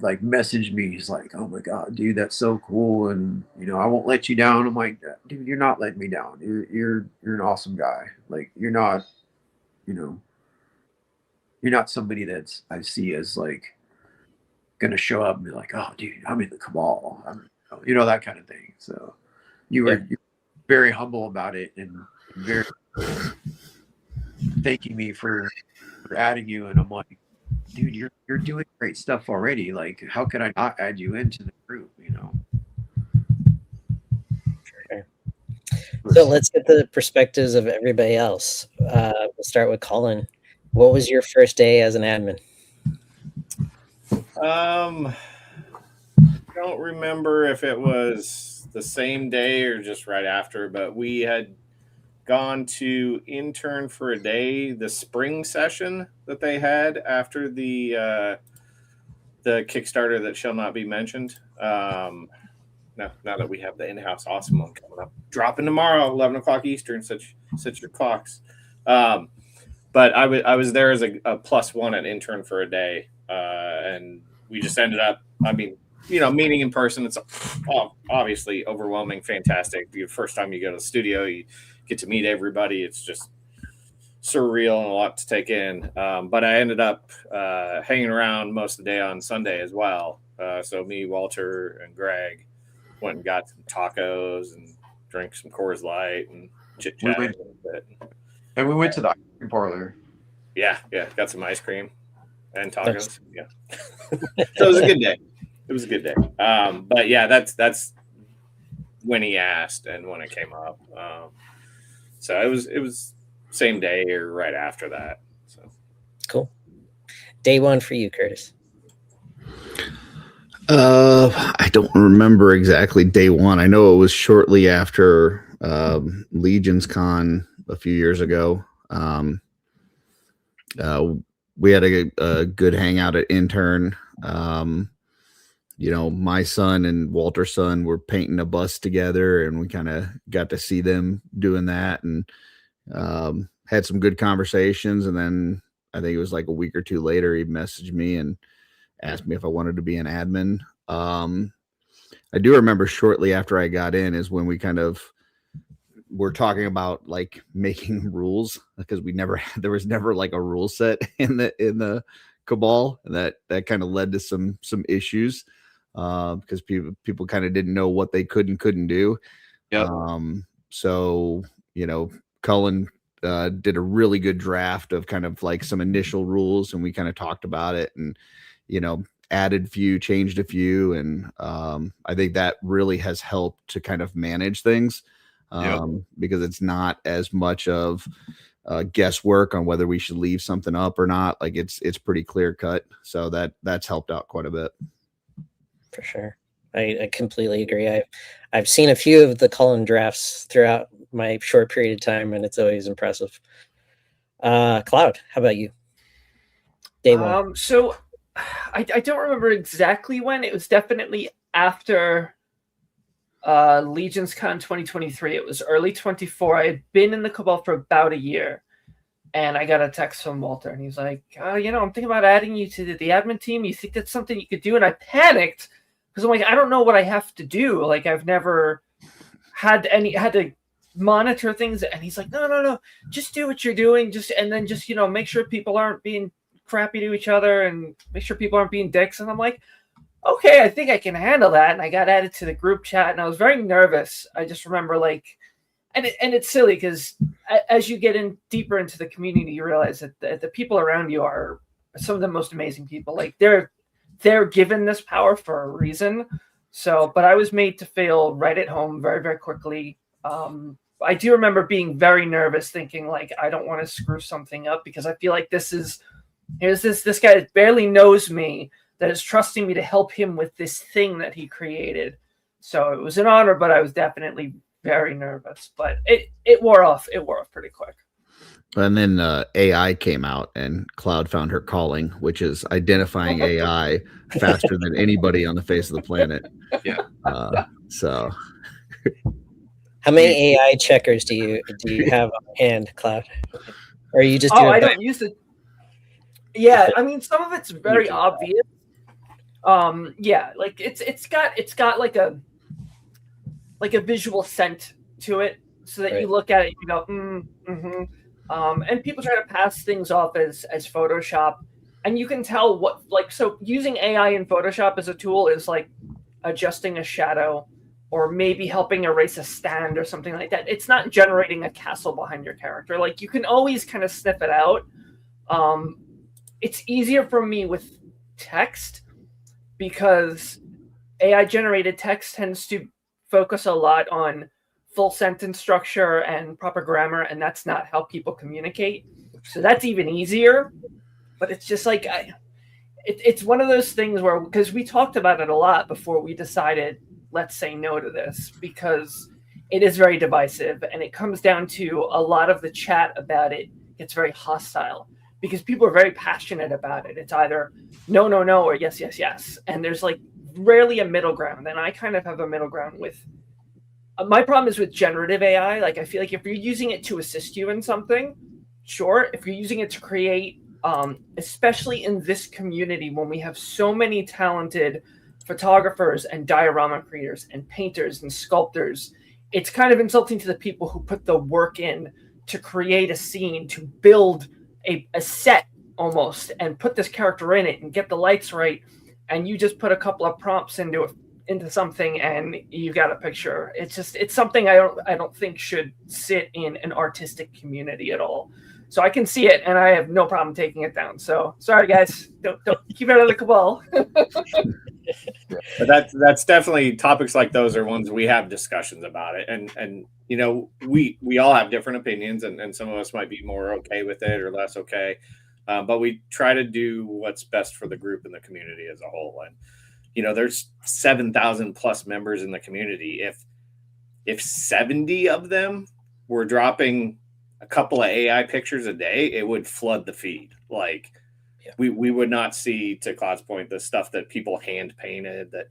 like messaged me. He's like, oh my God, dude, that's so cool. And, you know, I won't let you down. I'm like, dude, you're not letting me down. You're an awesome guy. Like, you're not, you know, you're not somebody that's I see as like going to show up and be like, oh dude, I'm in the Cabal. You know, that kind of thing. So you were very humble about it and very thanking me for adding you. And I'm like, dude, you're doing great stuff already. Like, how could I not add you into the group, you know? Sure. So let's get the perspectives of everybody else. We'll start with Colin. What was your first day as an admin? Don't remember if it was the same day or just right after, but we had gone to intern for a day, the spring session that they had after the Kickstarter that shall not be mentioned. Now that we have the in-house awesome one coming up, dropping tomorrow, 11 o'clock Eastern, set your clocks. But I was there as a +1 at intern for a day, and we just ended up, I mean, you know, meeting in person, it's obviously overwhelming, fantastic. The first time you go to the studio, you get to meet everybody. It's just surreal and a lot to take in. But I ended up hanging around most of the day on Sunday as well. So me, Walter, and Greg went and got some tacos and drank some Coors Light and chit-chat a little bit. And we went to the ice cream parlor. Yeah, got some ice cream and tacos. Yeah. So it was a good day. It was a good day. But yeah, that's when he asked and when it came up. So it was same day or right after that. So cool. Day one for you, Curtis. I don't remember exactly day one. I know it was shortly after Legion's Con a few years ago. We had a good hangout at intern. You know, my son and Walter's son were painting a bus together, and we kind of got to see them doing that, and had some good conversations. And then I think it was like a week or two later, he messaged me and asked me if I wanted to be an admin. I do remember shortly after I got in is when we kind of were talking about like making rules, because there was never like a rule set in the Cabal, and that kind of led to some issues because people kind of didn't know what they could and couldn't do. Yep. So Cullen did a really good draft of kind of like some initial rules, and we kind of talked about it, and added a few, changed a few, and I think that really has helped to kind of manage things because it's not as much of guesswork on whether we should leave something up or not. Like it's pretty clear cut, so that's helped out quite a bit. For sure. I completely agree. I've seen a few of the Cullen drafts throughout my short period of time, and it's always impressive. Cloud, how about you? Day one. So I don't remember exactly when. It was definitely after Legions Con 2023. It was early 24. I had been in the Cabal for about a year, and I got a text from Walter, and he's like, I'm thinking about adding you to the admin team. You think that's something you could do? And I panicked because I'm like, I don't know what I have to do. Like, I've never had to monitor things. And he's like, no, just do what you're doing. And then make sure people aren't being crappy to each other and make sure people aren't being dicks. And I'm like, okay, I think I can handle that. And I got added to the group chat, and I was very nervous. I just remember and it's silly because as you get in deeper into the community, you realize that the people around you are some of the most amazing people. Like they're given this power for a reason. So, but I was made to feel right at home very, very quickly. I do remember being very nervous, thinking like, I don't want to screw something up, because I feel like here's this guy that barely knows me, that is trusting me to help him with this thing that he created. So it was an honor, but I was definitely very nervous. But it wore off. It wore off pretty quick. And then AI came out, and Cloud found her calling, which is identifying AI faster than anybody on the face of the planet. Yeah. So, how many AI checkers do you have on hand, Cloud? Or are you just? I don't use it. Yeah, I mean, some of it's very obvious. Like it's got like a visual scent to it, so that you look at it, you go, and people try to pass things off as Photoshop, and you can tell so using AI in Photoshop as a tool is like adjusting a shadow or maybe helping erase a stand or something like that. It's not generating a castle behind your character. Like, you can always kind of sniff it out. It's easier for me with text, because AI generated text tends to focus a lot on full sentence structure and proper grammar, and that's not how people communicate. So that's even easier. But it's just like it's one of those things where, because we talked about it a lot before we decided, let's say no to this, because it is very divisive, and it comes down to a lot of the chat about it gets very hostile, because people are very passionate about it. It's either no, or yes, yes, yes. And there's like rarely a middle ground. And I kind of have a middle ground with, my problem is with generative AI. Like, I feel like if you're using it to assist you in something, sure. If you're using it to create, especially in this community, when we have so many talented photographers and diorama creators and painters and sculptors, it's kind of insulting to the people who put the work in to create a scene, to build a set almost, and put this character in it and get the lights right, and you just put a couple of prompts into something and you got a picture. It's something I don't think should sit in an artistic community at all. So I can see it, and I have no problem taking it down. So sorry, guys, don't keep it out of the Cabal. But that's definitely, topics like those are ones we have discussions about it, and we all have different opinions, and some of us might be more okay with it or less okay, but we try to do what's best for the group and the community as a whole. And there's 7,000 plus members in the community. If 70 of them were dropping a couple of AI pictures a day, it would flood the feed. Like, we would not see, to Claude's point, the stuff that people hand painted, that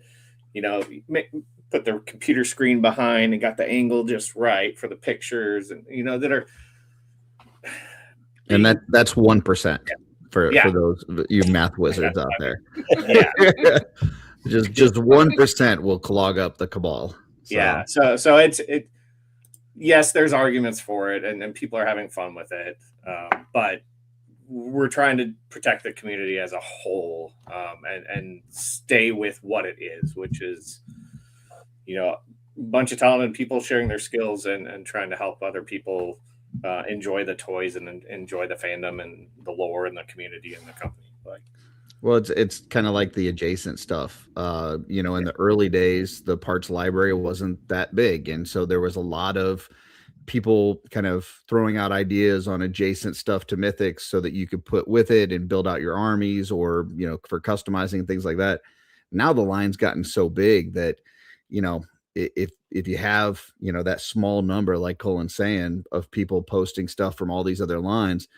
put their computer screen behind and got the angle just right for the pictures, and that are, and that's 1%. for Yeah. those you math wizards out there. Yeah. just 1% will clog up the Cabal. So. Yeah. So it. Yes, there's arguments for it, and people are having fun with it, but we're trying to protect the community as a whole, and stay with what it is, which is, a bunch of talented people sharing their skills and trying to help other people enjoy the toys and enjoy the fandom and the lore and the community and the company. Well, it's kind of like the adjacent stuff. In the early days, the parts library wasn't that big, and so there was a lot of people kind of throwing out ideas on adjacent stuff to Mythics so that you could put with it and build out your armies, or for customizing and things like that. Now the line's gotten so big that if you have that small number, like Colin's saying, of people posting stuff from all these other lines,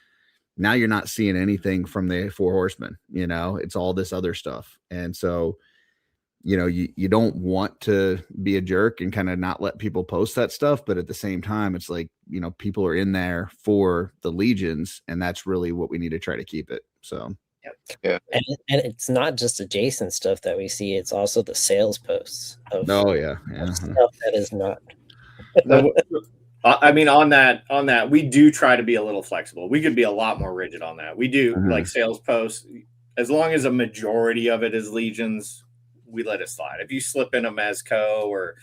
now you're not seeing anything from the Four Horsemen. It's all this other stuff. And so you don't want to be a jerk and kind of not let people post that stuff, but at the same time, it's like people are in there for the legions, and that's really what we need to try to keep it. So Yeah. And it's not just adjacent stuff that we see, it's also the sales posts of stuff that is not. I mean, on that, we do try to be a little flexible. We could be a lot more rigid on that. We do like sales posts, as long as a majority of it is legions, we let it slide. If you slip in a Mezco or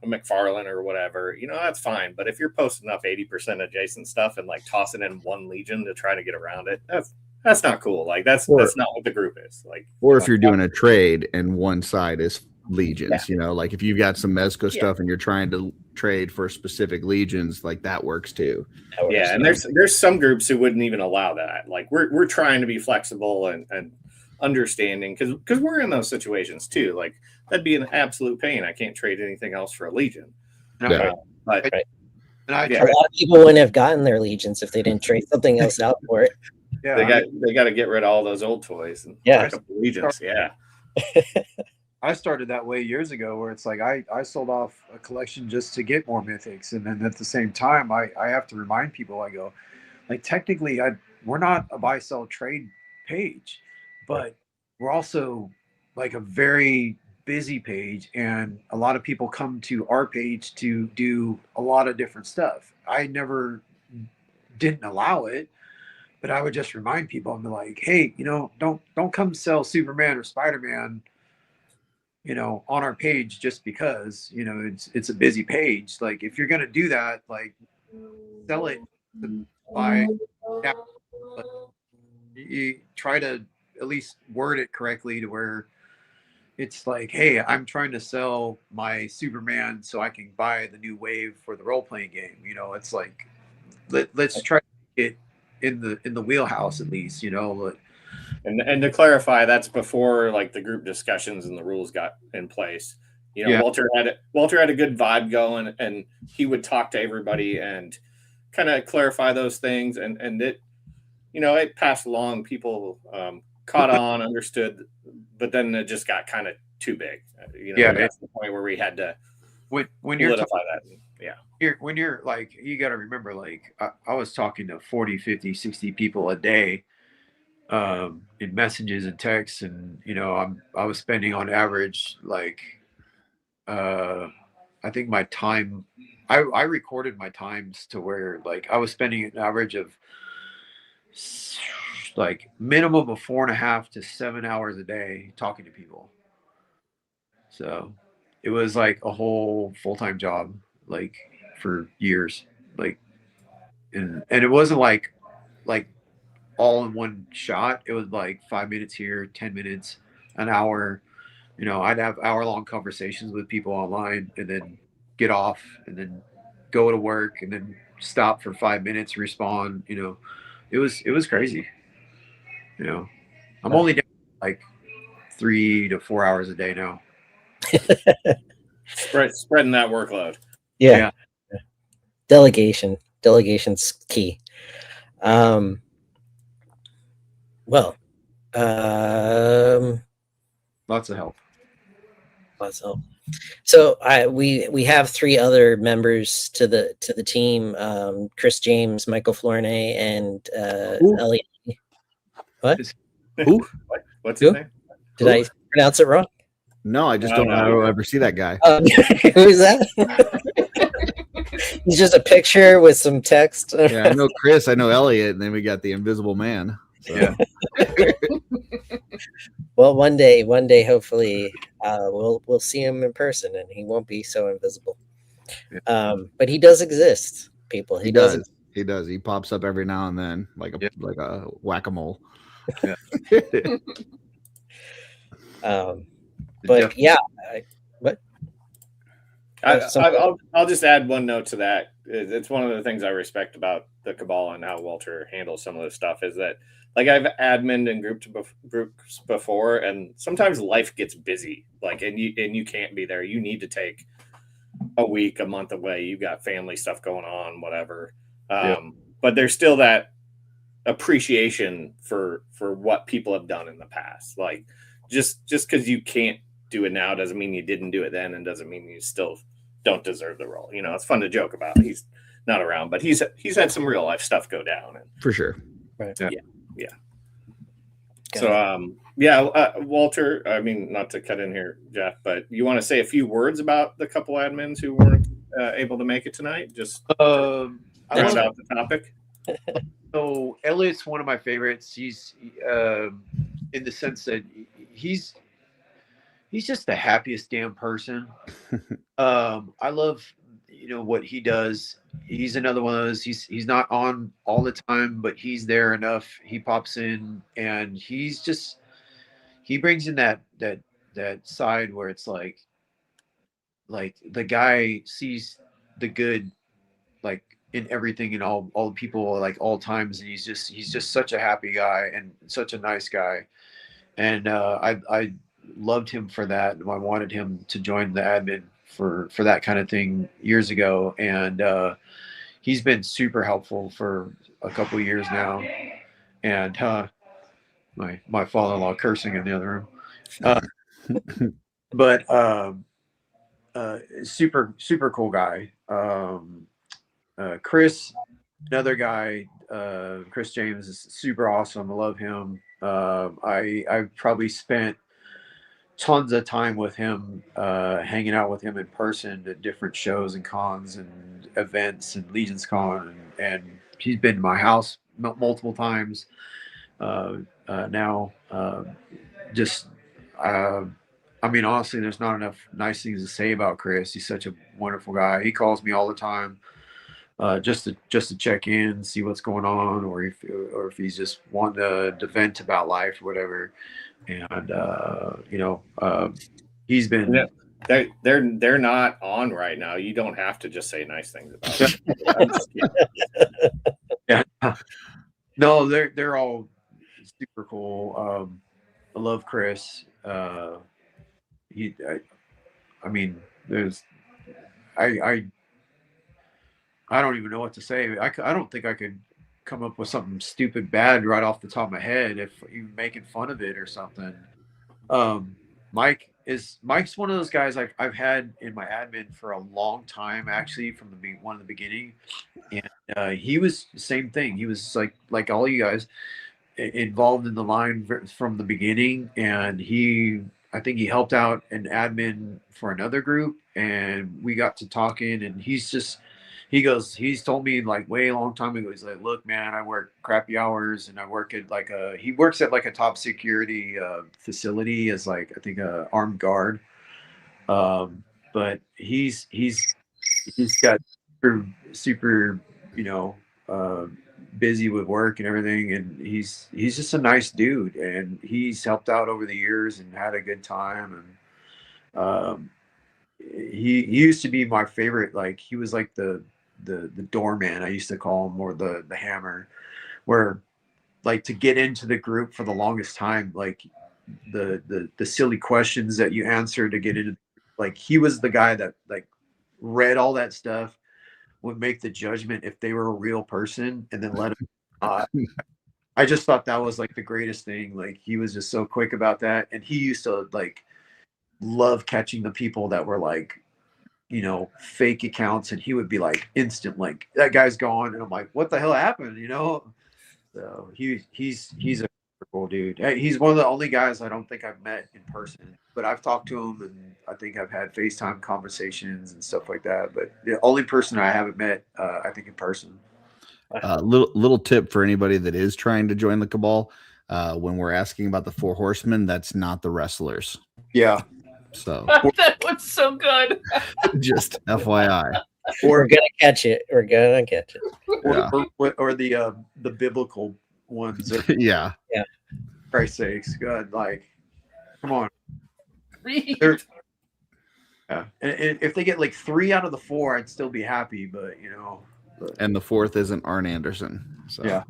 a McFarlane or whatever, that's fine. But if you're posting up 80% adjacent stuff and like tossing in one legion to try to get around it, that's not cool. Like that's not what the group is. Like, or if you're doing a trade and one side is legions, like if you've got some Mezco stuff and you're trying to trade for specific legions, like that works too. Yeah, and there's some groups who wouldn't even allow that. Like we're trying to be flexible and understanding, because we're in those situations too. Like that'd be an absolute pain. I can't trade anything else for a legion. Yeah. But And I a lot of people wouldn't have gotten their legions if they didn't trade something else out for it. Yeah, they got to get rid of all those old toys and legions. Yeah. I started that way years ago, where it's like I sold off a collection just to get more mythics, and then at the same time I have to remind people, I go, like, technically we're not a buy sell trade page, but we're also like a very busy page, and a lot of people come to our page to do a lot of different stuff. I never didn't allow it, but I would just remind people, and be like, hey, don't come sell Superman or Spider-Man on our page just because it's a busy page. Like, if you're gonna do that, like, sell it by you try to at least word it correctly to where it's like, hey, I'm trying to sell my Superman so I can buy the new wave for the role-playing game. It's like, let's try to get in the wheelhouse at least. And to clarify, that's before like the group discussions and the rules got in place. Walter had a good vibe going, and he would talk to everybody and kind of clarify those things, and it it passed along. People caught on, understood, but then it just got kind of too big. That's the point where we had to when you're solidify that. When you're like, you got to remember, like, I was talking to 40, 50, 60 people a day in messages and texts, and I was spending on average, like, I think my time, I recorded my times to where, like, I was spending an average of like minimum of 4.5 to 7 hours a day talking to people. So it was like a whole full-time job, like, for years, like, and it wasn't like all in one shot. It was like 5 minutes here, 10 minutes, an hour. I'd have hour-long conversations with people online, and then get off, and then go to work, and then stop for 5 minutes, respond. It was crazy. I'm only down like 3 to 4 hours a day now. Spreading that workload. Yeah. Delegation's key. Well, Lots of help. So we have 3 other members to the team: Chris James, Michael Flornay, and Elliot. What? Who? What's his Who? name? Did I pronounce it wrong? No, I just No, don't. no, I you're don't good. ever see that guy. Who is that? He's just a picture with some text. Yeah, I know Chris. I know Elliot, and then we got the Invisible Man. So. Yeah. Well, one day, hopefully, we'll see him in person, and he won't be so invisible. But he does exist, people. He does. He does. He pops up every now and then, like a whack-a-mole. Yeah. But yeah, I'll just add one note to that. It's one of the things I respect about the Cabal and how Walter handles some of this stuff is that, like, I've adminned in groups before, and sometimes life gets busy, like, and you can't be there. You need to take a week, a month away. You've got family stuff going on, whatever. But there's still that appreciation for what people have done in the past. Like, just because you can't do it now doesn't mean you didn't do it then, and doesn't mean you still don't deserve the role. You know, it's fun to joke about. He's not around, but he's had some real life stuff go down, and For sure. right. yeah. So Walter, I mean, not to cut in here, Jeff, but you want to say a few words about the couple admins who weren't able to make it tonight? Just round out the topic. So Elliot's one of my favorites. He's in the sense that he's just the happiest damn person. I love what he does. He's another one of those. He's not on all the time, but he's there enough. He pops in, and he brings in that side where it's like the guy sees the good, like, in everything and all the people, like, all times, and he's just such a happy guy and such a nice guy. And I loved him for that, and I wanted him to join the admin for that kind of thing years ago. And he's been super helpful for a couple of years now. And my father-in-law cursing in the other room, but super cool guy. Chris, another guy, Chris James, is super awesome. I love him. I've probably spent tons of time with him, hanging out with him in person at different shows and cons and events and Legion's Con, and he's been to my house multiple times. Now, I mean, honestly, there's not enough nice things to say about Chris. He's such a wonderful guy. He calls me all the time, just to check in, see what's going on, or if he's just wanting to vent about life or whatever. And he's been. They're not on right now. You don't have to just say nice things about them. Yeah. No, they're all super cool. I love Chris. I mean, I don't even know what to say. I don't think I could come up with something stupid bad right off the top of my head if you're making fun of it or something. Mike's one of those guys I've had in my admin for a long time, actually, from one of the beginning. And he was the same thing. He was like all you guys, involved in the line from the beginning. And I think he helped out an admin for another group, and we got to talking, and he's told me, like, way a long time ago, he's like, look, man, I work crappy hours, and I work at he works at like a top security facility as, like, I think a armed guard. But he's got super busy with work and everything, and he's just a nice dude, and he's helped out over the years and had a good time. And he used to be my favorite. Like, he was like the doorman, I used to call him, or the hammer, where, like, to get into the group for the longest time, like the silly questions that you answer to get into, like, he was the guy that, like, read all that stuff, would make the judgment if they were a real person, and then let him. I just thought that was, like, the greatest thing. Like, he was just so quick about that, and he used to, like, love catching the people that were, like, fake accounts, and he would be like instant, like, that guy's gone, and I'm like, what the hell happened? So he's a cool dude. Hey, he's one of the only guys I don't think I've met in person, but I've talked to him, and I think I've had FaceTime conversations and stuff like that. But the only person I haven't met, I think in person. Little tip for anybody that is trying to join the Cabal. When we're asking about the Four Horsemen, that's not the wrestlers. Yeah. So That was so good. just FYI. We're gonna catch it. We're gonna catch it. Yeah. Or the biblical ones. Yeah. For Christ's sakes, God, like, come on. Reed. Yeah. And if they get like 3 out of the 4, I'd still be happy. But And the fourth isn't Arn Anderson. So Yeah.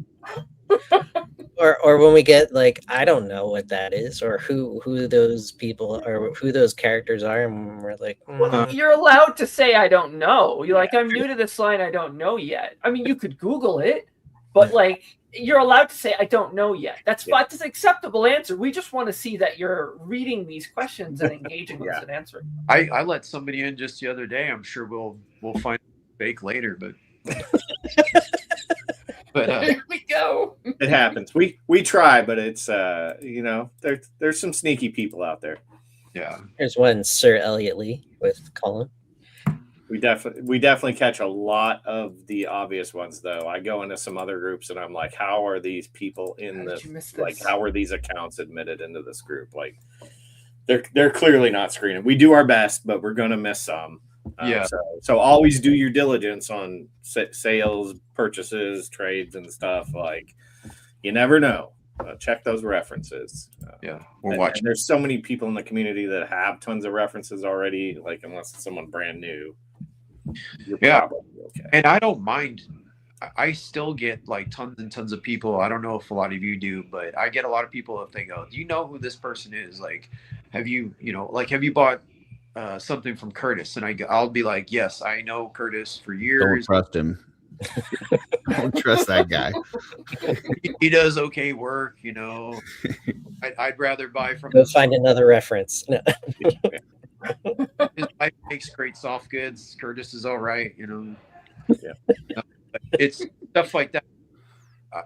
Or when we get like, I don't know what that is, or who those people or who those characters are, and we're like, Well, you're allowed to say I don't know. You're like, I'm new to this line, I don't know yet. I mean, you could Google it, but like, you're allowed to say I don't know yet. That's fine. That's an acceptable answer. We just want to see that you're reading these questions and engaging with us and answering. I let somebody in just the other day. I'm sure we'll find fake later, but Here we go. It happens. We try, but it's there's some sneaky people out there. yeah. There's one Sir Elliot Lee with Colin. We definitely catch a lot of the obvious ones, though. I go into some other groups and I'm like, how are these people in How did you miss this? Like, this? how are these accounts admitted into this group? Like, they're clearly not screening. We do our best, but we're gonna miss some. Yeah. So always do your diligence on sales, purchases, trades, and stuff. Like, you never know. Check those references. Yeah. And there's so many people in the community that have tons of references already. Like, unless it's someone brand new, you're probably okay. And I don't mind. I still get like tons and tons of people. I don't know if a lot of you do, but I get a lot of people if they go, "Do you know who this person is? Like, have you bought something from Curtis?" And I'll be like, "Yes, I know Curtis for Don't years. trust him. Don't trust that guy. He does okay work. I'd rather buy from Go find another reference. No. his wife makes great soft goods. Curtis is all right. Yeah. It's stuff like that.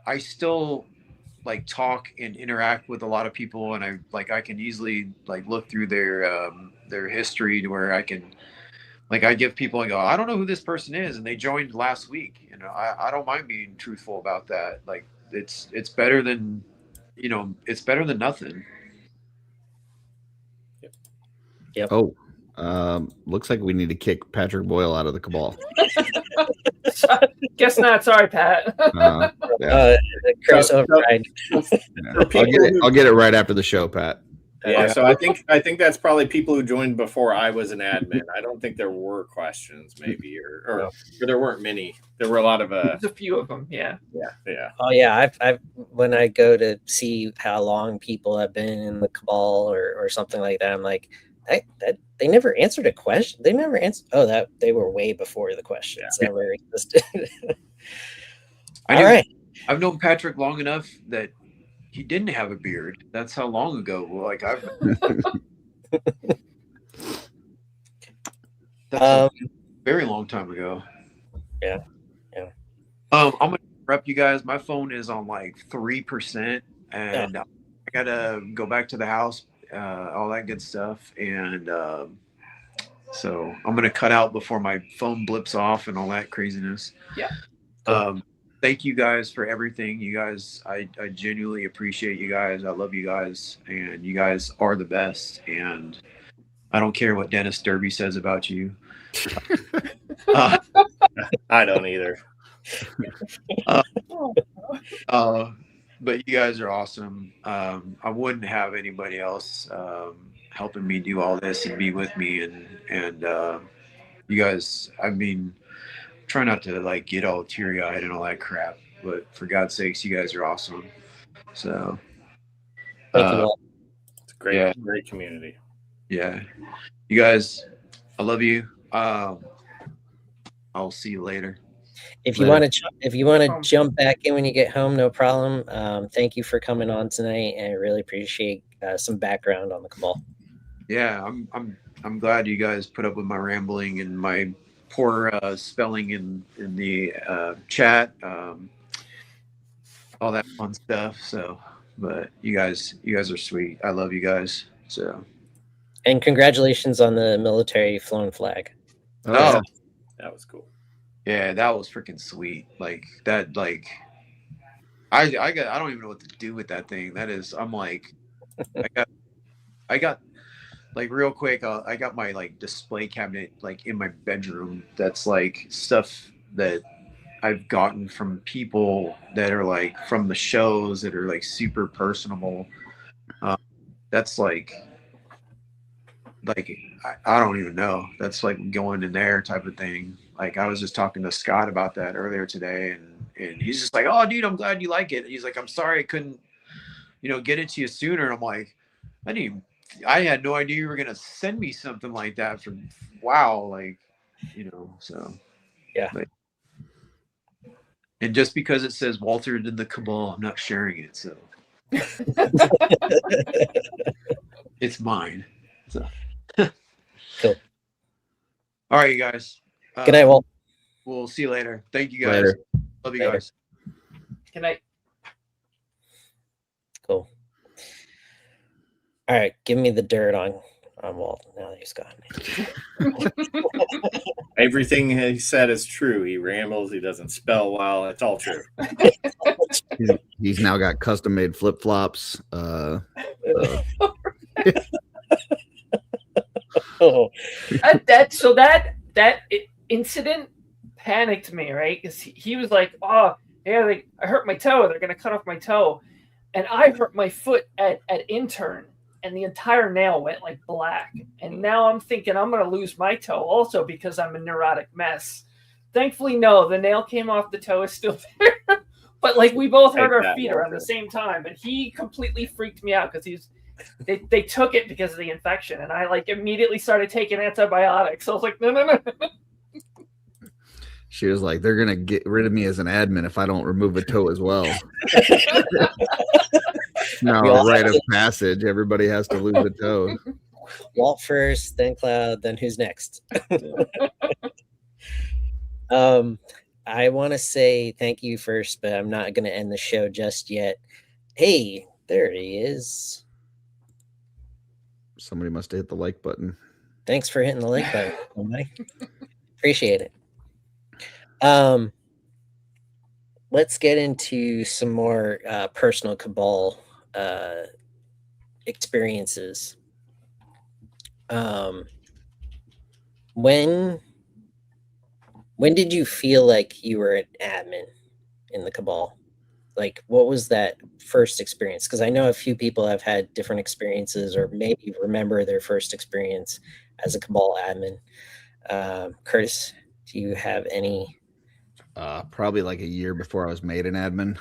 I still like talk and interact with a lot of people, and I can easily like look through their history to where I can, like, I give people, I go, I don't know who this person is, and they joined last week. I don't mind being truthful about that. Like, it's better than it's better than nothing. Yep. Oh, looks like we need to kick Patrick Boyle out of the Cabal. Guess not. Sorry, Pat. Yeah. Curse override. I'll get it right after the show, Pat. Yeah, so I think that's probably people who joined before I was an admin. I don't think there were questions, maybe, or there weren't many. There were a lot of There's a few of them. Yeah. yeah. Oh yeah, I've when I go to see how long people have been in the Cabal or something like that, I'm like, that they never answered a question. They never answered. Oh, that they were way before the questions ever existed. All right. I've known Patrick long enough that he didn't have a beard. That's how long ago. Like that's a very long time ago. Yeah. I'm gonna interrupt you guys. My phone is on like 3%, and I gotta go back to the house. All that good stuff, and so I'm gonna cut out before my phone blips off and all that craziness. Yeah. Thank you guys for everything. You guys, I genuinely appreciate you guys. I love you guys, and you guys are the best. And I don't care what Dennis Derby says about you. I don't either. But you guys are awesome. I wouldn't have anybody else helping me do all this and be with me, and you guys. I mean, try not to like get all teary-eyed and all that crap, but for God's sakes, you guys are awesome. So Thank you all. It's a great community. Yeah, you guys, I love you. I'll see you later. If you want to jump back in when you get home, no problem. Thank you for coming on tonight, and I really appreciate some background on the Cabal. Yeah, I'm glad you guys put up with my rambling and my poor spelling in the chat, all that fun stuff. So But you guys are sweet. I love you guys. So. And congratulations on the military flown flag. Oh, That was cool. yeah, that was freaking sweet. Like that, like I don't even know what to do with that thing. That is, I'm like, I got like real quick. I got my like display cabinet like in my bedroom. That's like stuff that I've gotten from people that are like from the shows that are like super personable. That's like I don't even know. That's like going in there type of thing. Like I was just talking to Scott about that earlier today, and he's just like, "Oh, dude, I'm glad you like it." He's like, "I'm sorry I couldn't, get it to you sooner." And I'm like, I had no idea you were gonna send me something like that. From wow, like, so Yeah. And just because it says Walter did the Cabal, I'm not sharing it. So it's mine. So. Cool. All right, you guys. Good night, Walt. We'll see you later. Thank you guys. Later. Love you Later. guys. Good night. Cool. All right, give me the dirt on Walt now that he's gone. Everything he said is true. He rambles. He doesn't spell well. It's all true. He's now got custom made flip flops. Oh, that incident panicked me, right? Because he was like, "Oh, yeah, I hurt my toe. They're gonna cut off my toe," and I hurt my foot at intern, and the entire nail went like black. And now I'm thinking I'm gonna lose my toe also because I'm a neurotic mess. Thankfully, no, the nail came off. The toe is still there, but like we both hurt our feet around the same time, and he completely freaked me out because they took it because of the infection, and I like immediately started taking antibiotics. I was like, no. She was like, "They're gonna get rid of me as an admin if I don't remove a toe as well." No, rite of passage. Everybody has to lose a toe. Walt first, then Cloud, then who's next? I want to say thank you first, but I'm not going to end the show just yet. Hey, there he is. Somebody must have hit the like button. Thanks for hitting the like button, somebody. Appreciate it. Let's get into some more personal Cabal experiences. When did you feel like you were an admin in the Cabal? Like, what was that first experience? Because I know a few people have had different experiences, or maybe remember their first experience as a Cabal admin. Curtis, do you have any? Probably like a year before I was made an admin.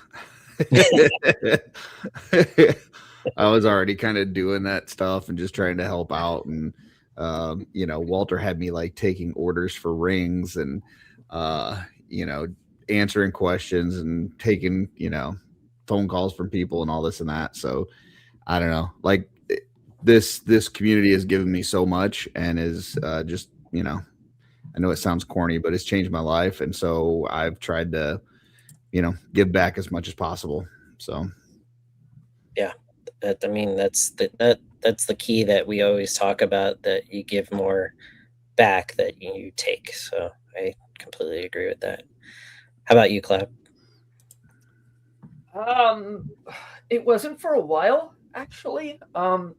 I was already kind of doing that stuff and just trying to help out. And, Walter had me like taking orders for rings and, answering questions and taking, phone calls from people and all this and that. So I don't know, like this community has given me so much and is just, I know it sounds corny, but it's changed my life. And so I've tried to, give back as much as possible. So. Yeah. That's the key that we always talk about, that you give more back that you take. So I completely agree with that. How about you, Cloud? It wasn't for a while, actually. I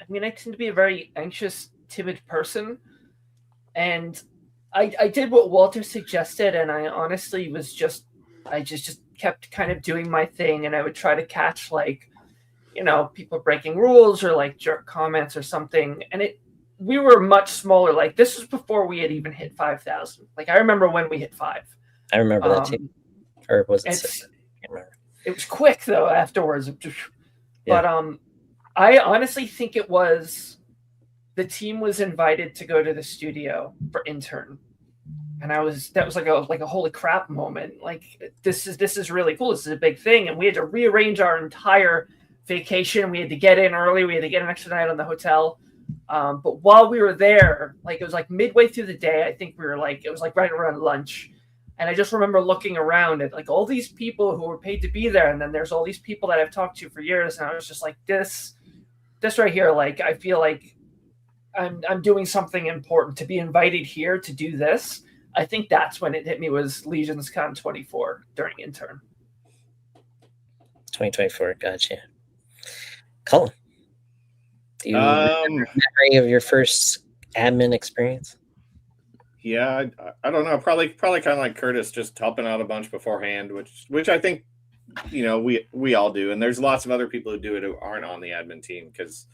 tend to be a very anxious, timid person, and I did what Walter suggested, and I honestly was just kept kind of doing my thing, and I would try to catch people breaking rules or like jerk comments or something. And we were much smaller. Like this was before we had even hit 5,000. Like I remember when we hit 5. I remember that too. Or was it 6? I can't remember. It was quick though afterwards. But I honestly think it was the team was invited to go to the studio for intern. And that was like a holy crap moment. Like this is really cool. This is a big thing. And we had to rearrange our entire vacation. We had to get in early. We had to get an extra night on the hotel. But while we were there, like it was like midway through the day, I think we were like, it was like right around lunch. And I just remember looking around at like all these people who were paid to be there, and then there's all these people that I've talked to for years, and I was just like, this right here, like I feel like I'm doing something important to be invited here to do this. I think that's when it hit me, was Legions Con 24 during intern. 2024, gotcha. Colin, do you Um, memory of your first admin experience? Yeah, I don't know. Probably kind of like Curtis, just helping out a bunch beforehand, which I think, you know, we all do. And there's lots of other people who do it who aren't on the admin team because,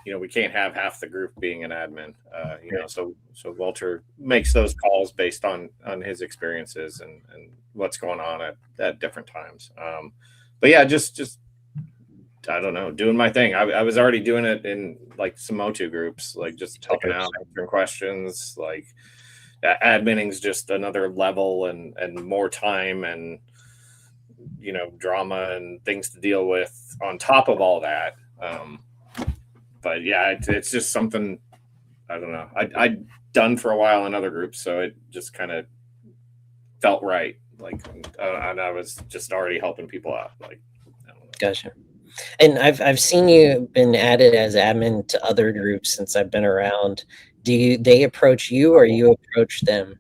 you know, we can't have half the group being an admin. You know, so Walter makes those calls based on his experiences and what's going on at different times. But yeah, just I don't know, doing my thing. I was already doing it in like some Motu groups, like just helping out, answering questions. Like adminning's just another level and more time and, you know, drama and things to deal with on top of all that. But yeah, it's just something, I don't know. I'd done for a while in other groups, so it just kind of felt right. Like, and I was just already helping people out. Like, I don't know. Gotcha. And I've seen you been added as admin to other groups since I've been around. Do they approach you or you approach them?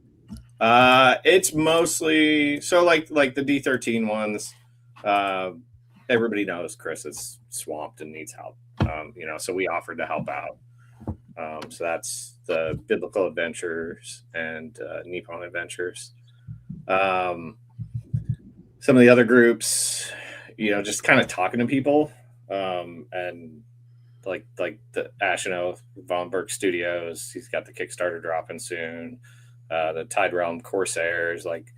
It's mostly so like the D13 ones. Everybody knows Chris is swamped and needs help. You know, so we offered to help out. So that's the Biblical Adventures and Nippon Adventures. Some of the other groups, you know, just kind of talking to people, and like the Ashino Von Berg Studios, he's got the Kickstarter dropping soon. The Tide Realm Corsairs, like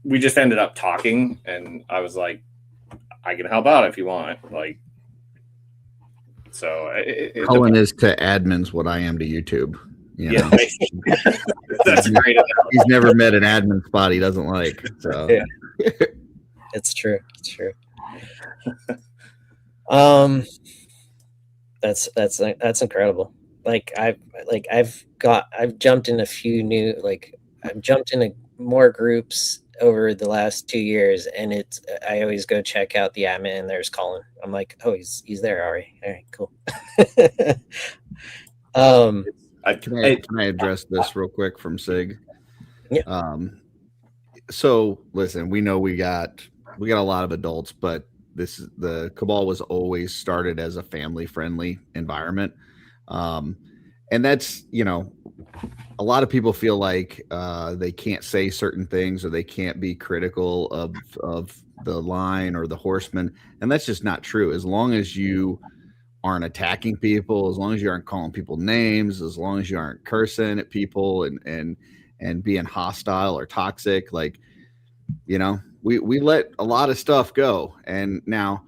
we just ended up talking, and I was like, I can help out if you want, like. So Cullen is to admins what I am to YouTube. You know? That's great. He's never met an admin spot he doesn't like. So yeah. It's true. It's true. That's incredible. Like I've jumped in a few new, like I've jumped into more groups over the last 2 years, and I always go check out the admin and there's Colin. I'm like, oh, he's there already. All right, cool. Can I address this real quick from Sig? Yeah. So listen, we know we got a lot of adults, but the Cabal was always started as a family friendly environment. And that's, you know, a lot of people feel like they can't say certain things or they can't be critical of the line or the horseman. And that's just not true. As long as you aren't attacking people, as long as you aren't calling people names, as long as you aren't cursing at people and being hostile or toxic, like, you know, we let a lot of stuff go. And now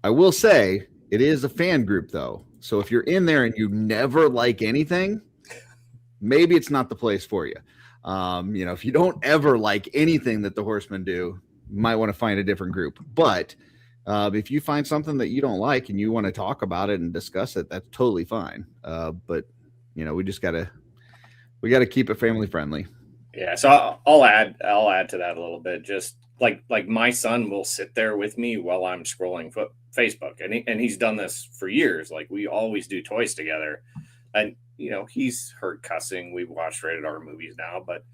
I will say it is a fan group though. So if you're in there and you never like anything, maybe it's not the place for you. You know, if you don't ever like anything that the Horsemen do, you might want to find a different group. But if you find something that you don't like and you want to talk about it and discuss it, that's totally fine. But you know, we got to keep it family friendly. Yeah, so I'll add to that a little bit. Just like my son will sit there with me while I'm scrolling Facebook, and he's done this for years. Like we always do toys together, and you know he's heard cussing. We've watched rated R movies now, but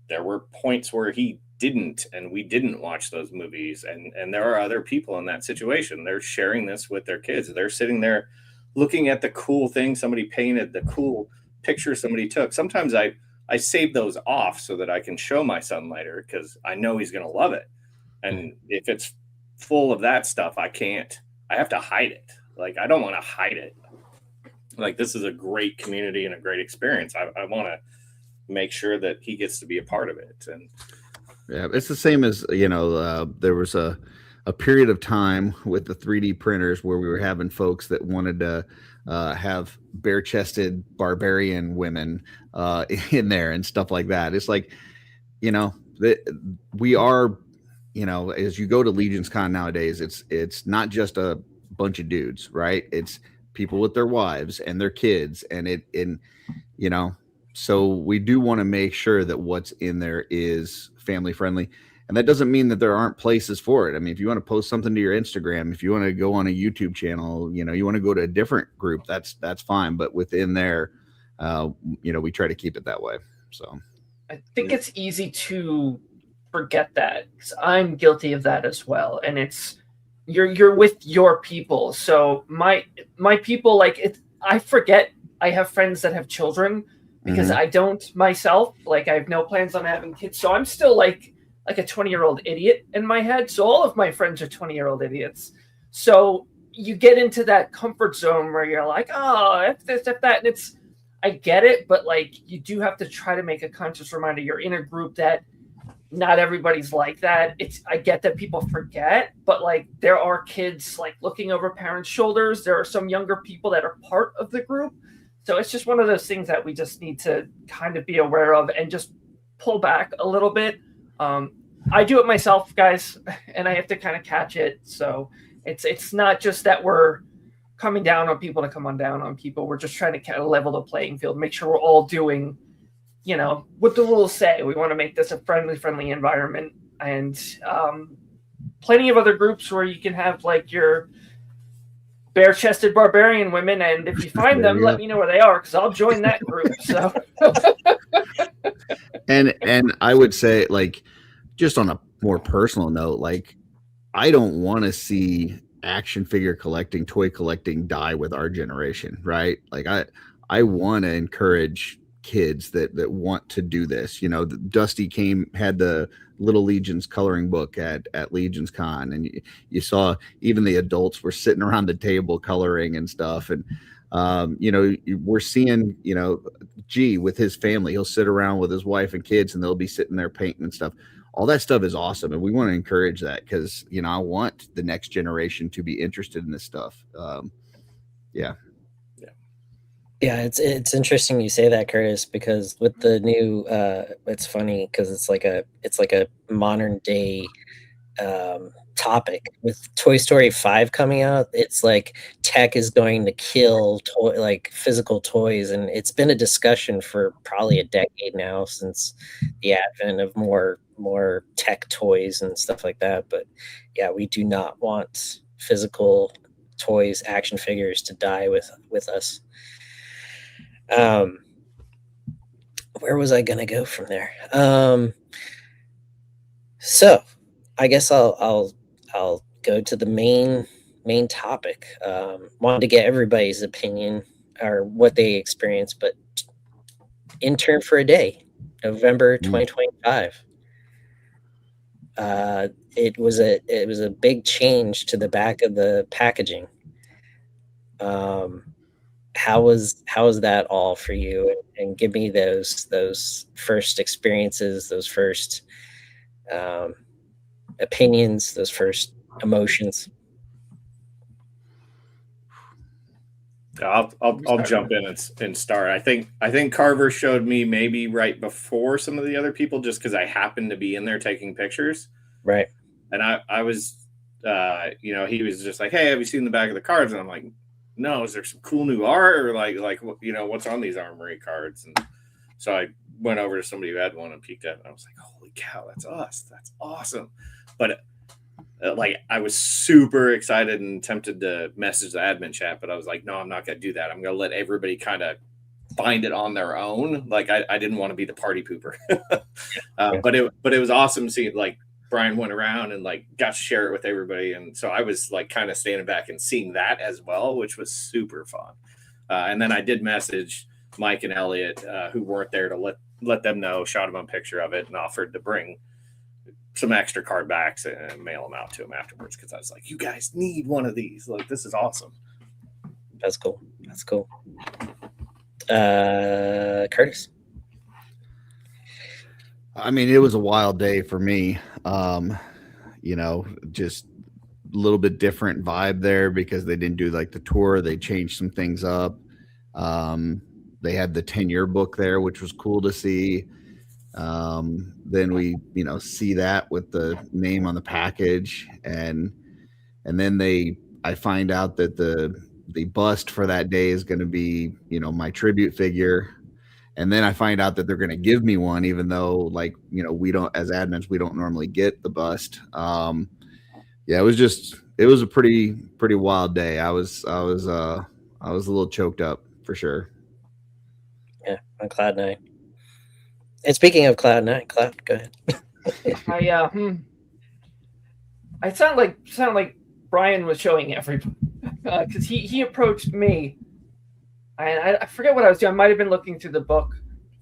there were points where he didn't, and we didn't watch those movies. And there are other people in that situation. They're sharing this with their kids. They're sitting there looking at the cool thing somebody painted, the cool picture somebody took. Sometimes I save those off so that I can show my son later because I know he's going to love it. And if it's full of that stuff, I have to hide it. Like, I don't want to hide it. Like, this is a great community and a great experience. I want to make sure that he gets to be a part of it. And yeah, it's the same as, you know, there was a period of time with the 3D printers where we were having folks that wanted to have bare-chested barbarian women in there and stuff like that. It's like, you know, we are, you know, as you go to Legions Con nowadays, it's not just a bunch of dudes, right? It's people with their wives and their kids, and you know, So we do want to make sure that what's in there is family friendly. And that doesn't mean that there aren't places for it. I mean, if you want to post something to your Instagram, if you want to go on a YouTube channel, you want to go to a different group, that's fine. But within there, we try to keep it that way. So I think it's easy to forget that, because I'm guilty of that as well. And it's you're with your people. So my people, like, I forget I have friends that have children, because I don't myself. Like, I have no plans on having kids. So I'm still like a 20-year-old idiot in my head. So all of my friends are 20-year-old idiots. So you get into that comfort zone where you're like, oh, if this, if that. And I get it, but like, you do have to try to make a conscious reminder. You're in a group that not everybody's like that. I get that people forget, but like, there are kids like looking over parents' shoulders. There are some younger people that are part of the group. So it's just one of those things that we just need to kind of be aware of and just pull back a little bit. I do it myself, guys, and I have to kind of catch it. So it's not just that we're coming down on people to come on down on people. We're just trying to kind of level the playing field, make sure we're all doing, what the rules say. We want to make this a friendly environment, and plenty of other groups where you can have like your bare-chested barbarian women, and if you find them, let me know where they are, because I'll join that group. So and I would say, like, just on a more personal note, like, I don't want to see action figure collecting, toy collecting die with our generation, right? Like, I want to encourage kids that want to do this. Dusty had the Little Legions coloring book at Legions Con, and you saw even the adults were sitting around the table coloring and stuff. And we're seeing, G with his family, he'll sit around with his wife and kids, and they'll be sitting there painting and stuff. All that stuff is awesome, and we want to encourage that, because I want the next generation to be interested in this stuff. Yeah, it's interesting you say that, Curtis, because with the new, it's funny because it's like a modern day topic with Toy Story 5 coming out. It's like tech is going to kill physical toys, and it's been a discussion for probably a decade now, since the advent of more tech toys and stuff like that. But yeah, we do not want physical toys, action figures, to die with us. Where was I gonna go from there? So I guess I'll go to the main topic. Wanted to get everybody's opinion or what they experienced, but Intern for a Day, November 2025. It was a big change to the back of the packaging. How was that all for you? And give me those first experiences, those first opinions, those first emotions. I'll jump in and start. I think Carver showed me maybe right before some of the other people, just because I happened to be in there taking pictures. Right. And I was, he was just like, "Hey, have you seen the back of the cards?" And I'm like, "No, is there some cool new art, or like what's on these Armory cards?" And so I went over to somebody who had one and peeked at it, and I was like, "Holy cow, that's us! That's awesome!" But I was super excited and tempted to message the admin chat, but I was like, "No, I'm not going to do that. I'm going to let everybody kind of find it on their own." Like, I didn't want to be the party pooper. But it was awesome seeing, like, Brian went around and like got to share it with everybody, and so I was like kind of standing back and seeing that as well, which was super fun. And then I did message Mike and Elliot, who weren't there, to let them know, shot them a picture of it, and offered to bring some extra card backs and mail them out to them afterwards, because I was like, "You guys need one of these. Like, this is awesome." That's cool. Curtis. I mean, it was a wild day for me. Just a little bit different vibe there, because they didn't do like the tour. They changed some things up. They had the 10-year book there, which was cool to see. Then we, see that with the name on the package, and then I find out that the bust for that day is going to be, my tribute figure. And then I find out that they're going to give me one, even though, like, you know, we don't, as admins, we don't normally get the bust. Yeah, it was a pretty wild day. I was a little choked up for sure. Yeah, on Cloud 9. And speaking of Cloud 9, Cloud, go ahead. I sound like Brian was showing everybody because he approached me, and I forget what I was doing. I might have been looking through the book.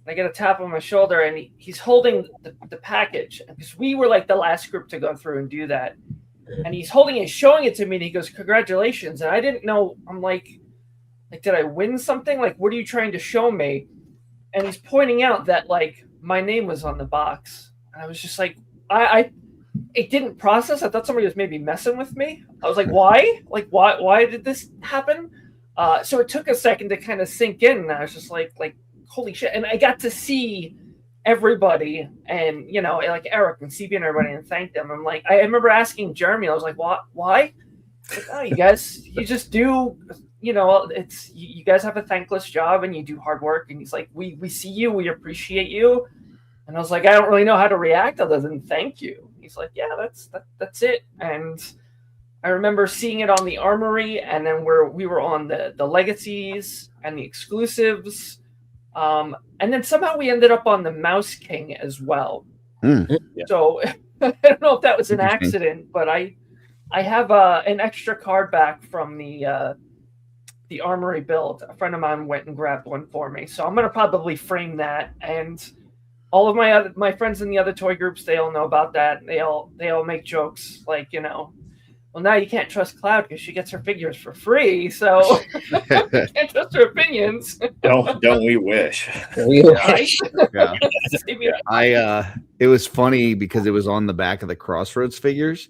I get a tap on my shoulder, and he's holding the package because we were like the last group to go through and do that. And he's holding it, showing it to me, and he goes, "Congratulations!" And I didn't know. I'm like, did I win something? Like, what are you trying to show me? And he's pointing out that like my name was on the box, and I was just like, it didn't process. I thought somebody was maybe messing with me. I was like, why? Like, why did this happen? So it took a second to kind of sink in, and I was just like, holy shit! And I got to see everybody, and you know, like Eric and CB and everybody, and thank them. I'm like, I remember asking Jeremy, I was like, what? Why? Like, oh, you guys, you just do. You know, it's you guys have a thankless job, and you do hard work. And he's like, we see you, we appreciate you. And I was like, I don't really know how to react other than thank you. He's like, yeah, that's it. And I remember seeing it on the Armory, and then we were on the Legacies and the exclusives. And then somehow we ended up on the Mouse King as well. Yeah. So I don't know if that was an accident, but I have an extra card back from the Armory build. A friend of mine went and grabbed one for me, so I'm gonna probably frame that. And all of my friends in the other toy groups, they all know about that. They all make jokes like, you know, well, now you can't trust Cloud because she gets her figures for free, so you can't trust her opinions. Don't we wish? Yeah. It was funny because it was on the back of the Crossroads figures,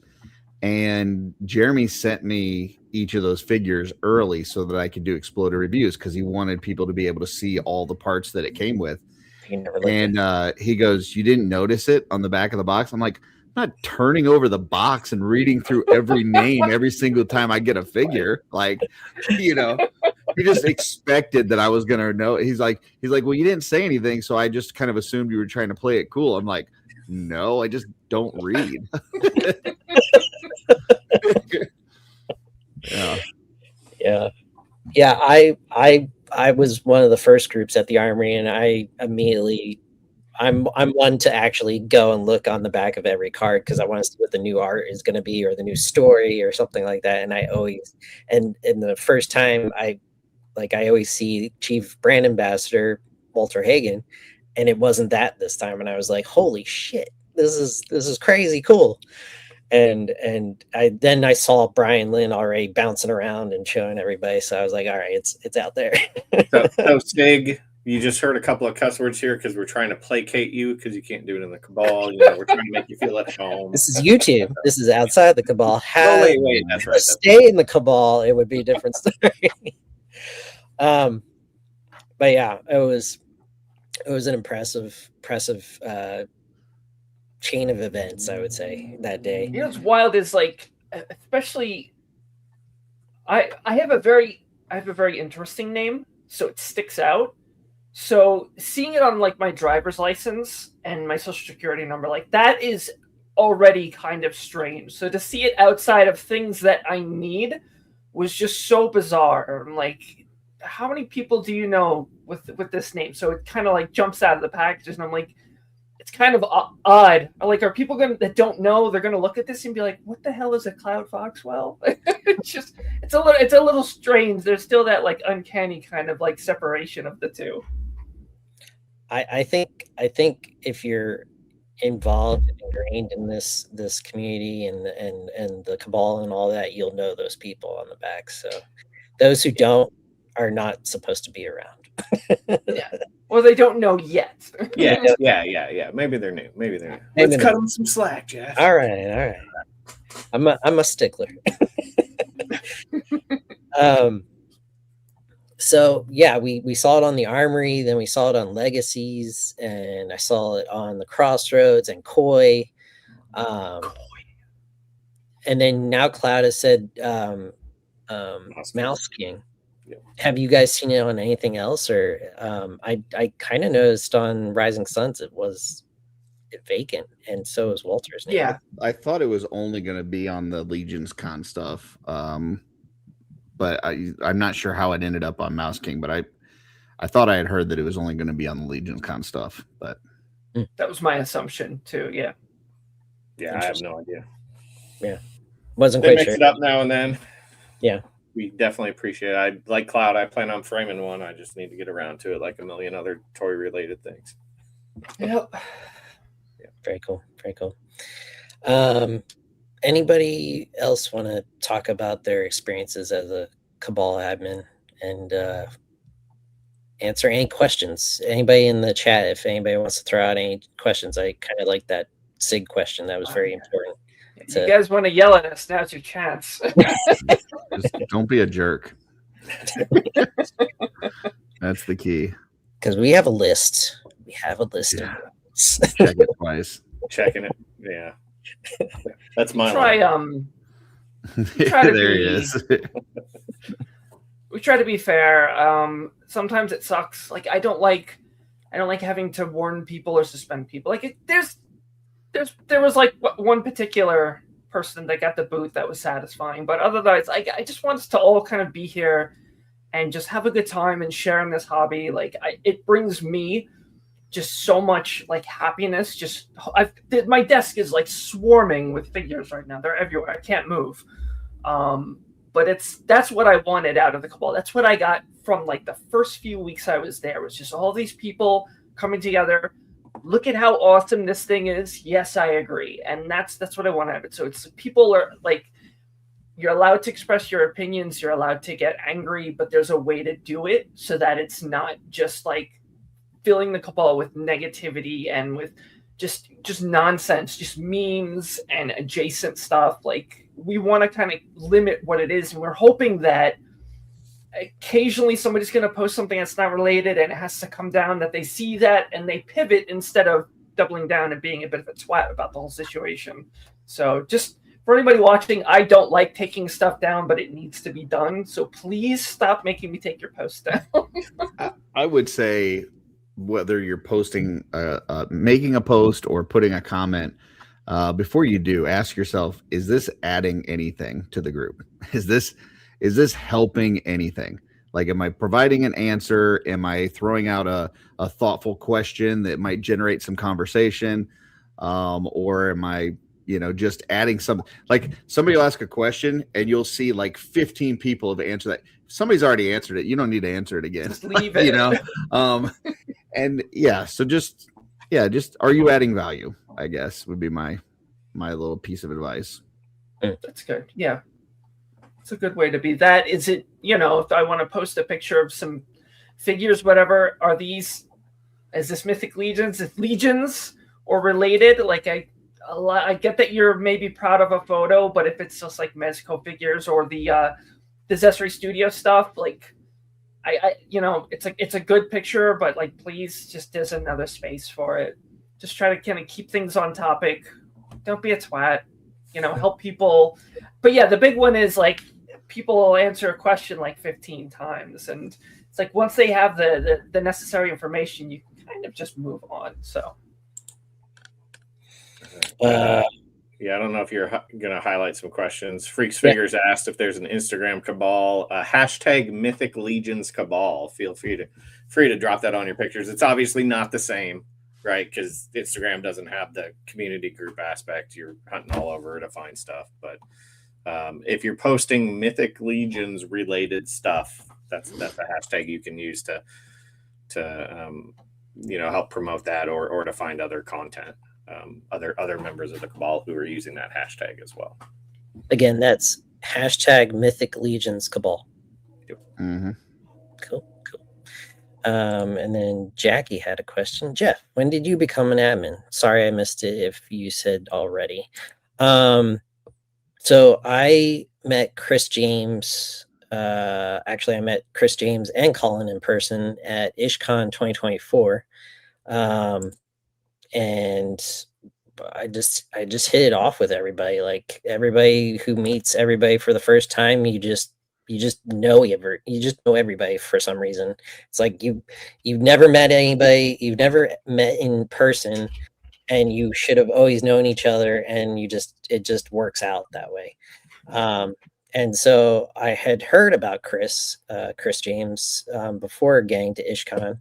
and Jeremy sent me each of those figures early so that I could do exploded reviews because he wanted people to be able to see all the parts that it came with. And he goes, "You didn't notice it on the back of the box?" I'm like, I'm not turning over the box and reading through every name every single time I get a figure. Like, you know, he just expected that I was gonna know. He's like, well, you didn't say anything, so I just kind of assumed you were trying to play it cool. I'm like, no, I just don't read. Yeah. I was one of the first groups at the Armory, and I immediately, I'm one to actually go and look on the back of every card because I want to see what the new art is going to be or the new story or something like that. And I always, and the first time I always see Chief Brand Ambassador Walter Hagen, and it wasn't that this time. And I was like, holy shit, this is crazy cool. And I saw Brian Lynn already bouncing around and showing everybody. So I was like, all right, it's out there. So Sig, you just heard a couple of cuss words here because we're trying to placate you because you can't do it in the Cabal. You know, we're trying to make you feel at home. This is YouTube. This is outside the Cabal. Wait, that's right. Stay in the Cabal, it would be a different story. But yeah, it was an impressive chain of events, I would say, that day. You know what's wild is like, especially, I have a very interesting name, so it sticks out. So seeing it on like my driver's license and my social security number, like that is already kind of strange. So to see it outside of things that I need was just so bizarre. I'm like, how many people do you know with this name? So it kind of like jumps out of the packages, and I'm like, it's kind of odd. Like, are people that don't know, they're gonna look at this and be like, what the hell is a Cloud Foxwell? it's a little strange. There's still that like uncanny kind of like separation of the two. I think if you're involved and ingrained in this community and the Cabal and all that, you'll know those people on the back. So those who don't are not supposed to be around. Yeah. Well, they don't know yet. Yeah. Maybe they're new. Let's cut them some slack, Jeff. All right. I'm a stickler. So yeah, we saw it on the Armory, then we saw it on Legacies, and I saw it on the Crossroads and Koi. And then now Cloud has said Mouse King. Have you guys seen it on anything else? Or I kind of noticed on Rising Suns it was vacant, and so is Walter's name. Yeah. I thought it was only going to be on the Legions Con stuff, but I'm not sure how it ended up on Mouse King. But I thought I had heard that it was only going to be on the Legions Con stuff. But That was my assumption too. Yeah. Yeah, I have no idea. Yeah, wasn't They quite mix sure. it up now and then. Yeah, we definitely appreciate it. I like Cloud. I plan on framing one. I just need to get around to it, like a million other toy related things. Yep. Yeah. Very cool. Very cool. Anybody else want to talk about their experiences as a Cabal admin and answer any questions? Anybody in the chat, if anybody wants to throw out any questions, I kind of like that SIG question. That was very important. You guys want to yell at us? Now's your chance. Just don't be a jerk. That's the key. Because we have a list. We have a list of Check it twice. Checking it. Yeah. That's my try line. try to There be, he is. We try to be fair. Sometimes it sucks. Like I don't like having to warn people or suspend people. Like there was like one particular person that got the boot that was satisfying, but otherwise, I just want us to all kind of be here and just have a good time and sharing this hobby. Like it brings me just so much like happiness. Just my desk is like swarming with figures right now. They're everywhere. I can't move. But that's what I wanted out of the Cabal. That's what I got from like the first few weeks I was there. Was just all these people coming together. Look at how awesome this thing is. Yes, I agree. And that's what I want out of it. So it's people are like, you're allowed to express your opinions. You're allowed to get angry, but there's a way to do it so that it's not just like filling the Cabal with negativity and with just nonsense, just memes and adjacent stuff. Like we want to kind of limit what it is. And we're hoping that occasionally somebody's going to post something that's not related and it has to come down that they see that and they pivot instead of doubling down and being a bit of a twat about the whole situation. So just for anybody watching, I don't like taking stuff down, but it needs to be done. So please stop making me take your post down. I would say whether you're posting, making a post or putting a comment, before you do, ask yourself, is this adding anything to the group? Is this helping anything? Like, am I providing an answer? Am I throwing out a thoughtful question that might generate some conversation? Or am I, just adding something? Like somebody will ask a question and you'll see like 15 people have answered that. If somebody's already answered it. You don't need to answer it again. Just leave it. And yeah, so just are you adding value? I guess would be my little piece of advice. That's good. Yeah. It's a good way to be. That is it. If I want to post a picture of some figures, whatever, is this Mythic Legions? Is Legions or related? Like I get that you're maybe proud of a photo, but if it's just like Mezco figures or the Zesri Studio stuff, like it's a good picture, but like please, just there's another space for it. Just try to kind of keep things on topic. Don't be a twat. Help people. But yeah, the big one is like people will answer a question like 15 times, and it's like once they have the necessary information, you can kind of just move on. So yeah, I don't know if you're going to highlight some questions. Freaks Figures asked if there's an Instagram Cabal, hashtag Mythic Legions Cabal. Feel free to drop that on your pictures. It's obviously not the same, right? Because Instagram doesn't have the community group aspect. You're hunting all over to find stuff. But if you're posting Mythic Legions related stuff, that's a hashtag you can use to help promote that or to find other content. Other members of the Cabal who are using that hashtag as well. Again, that's hashtag Mythic Legions Cabal. Mm-hmm. Cool. And then Jackie had a question. Jeff, when did you become an admin? Sorry, I missed it if you said already. So I met Chris James. Actually, I met Chris James and Colin in person at IshCon 2024. And I just hit it off with everybody. Like everybody who meets everybody for the first time, you just you just know everybody for some reason. It's like you've never met anybody, you've never met in person, and you should have always known each other, and it just works out that way. And so I had heard about Chris James, before getting to IshCon,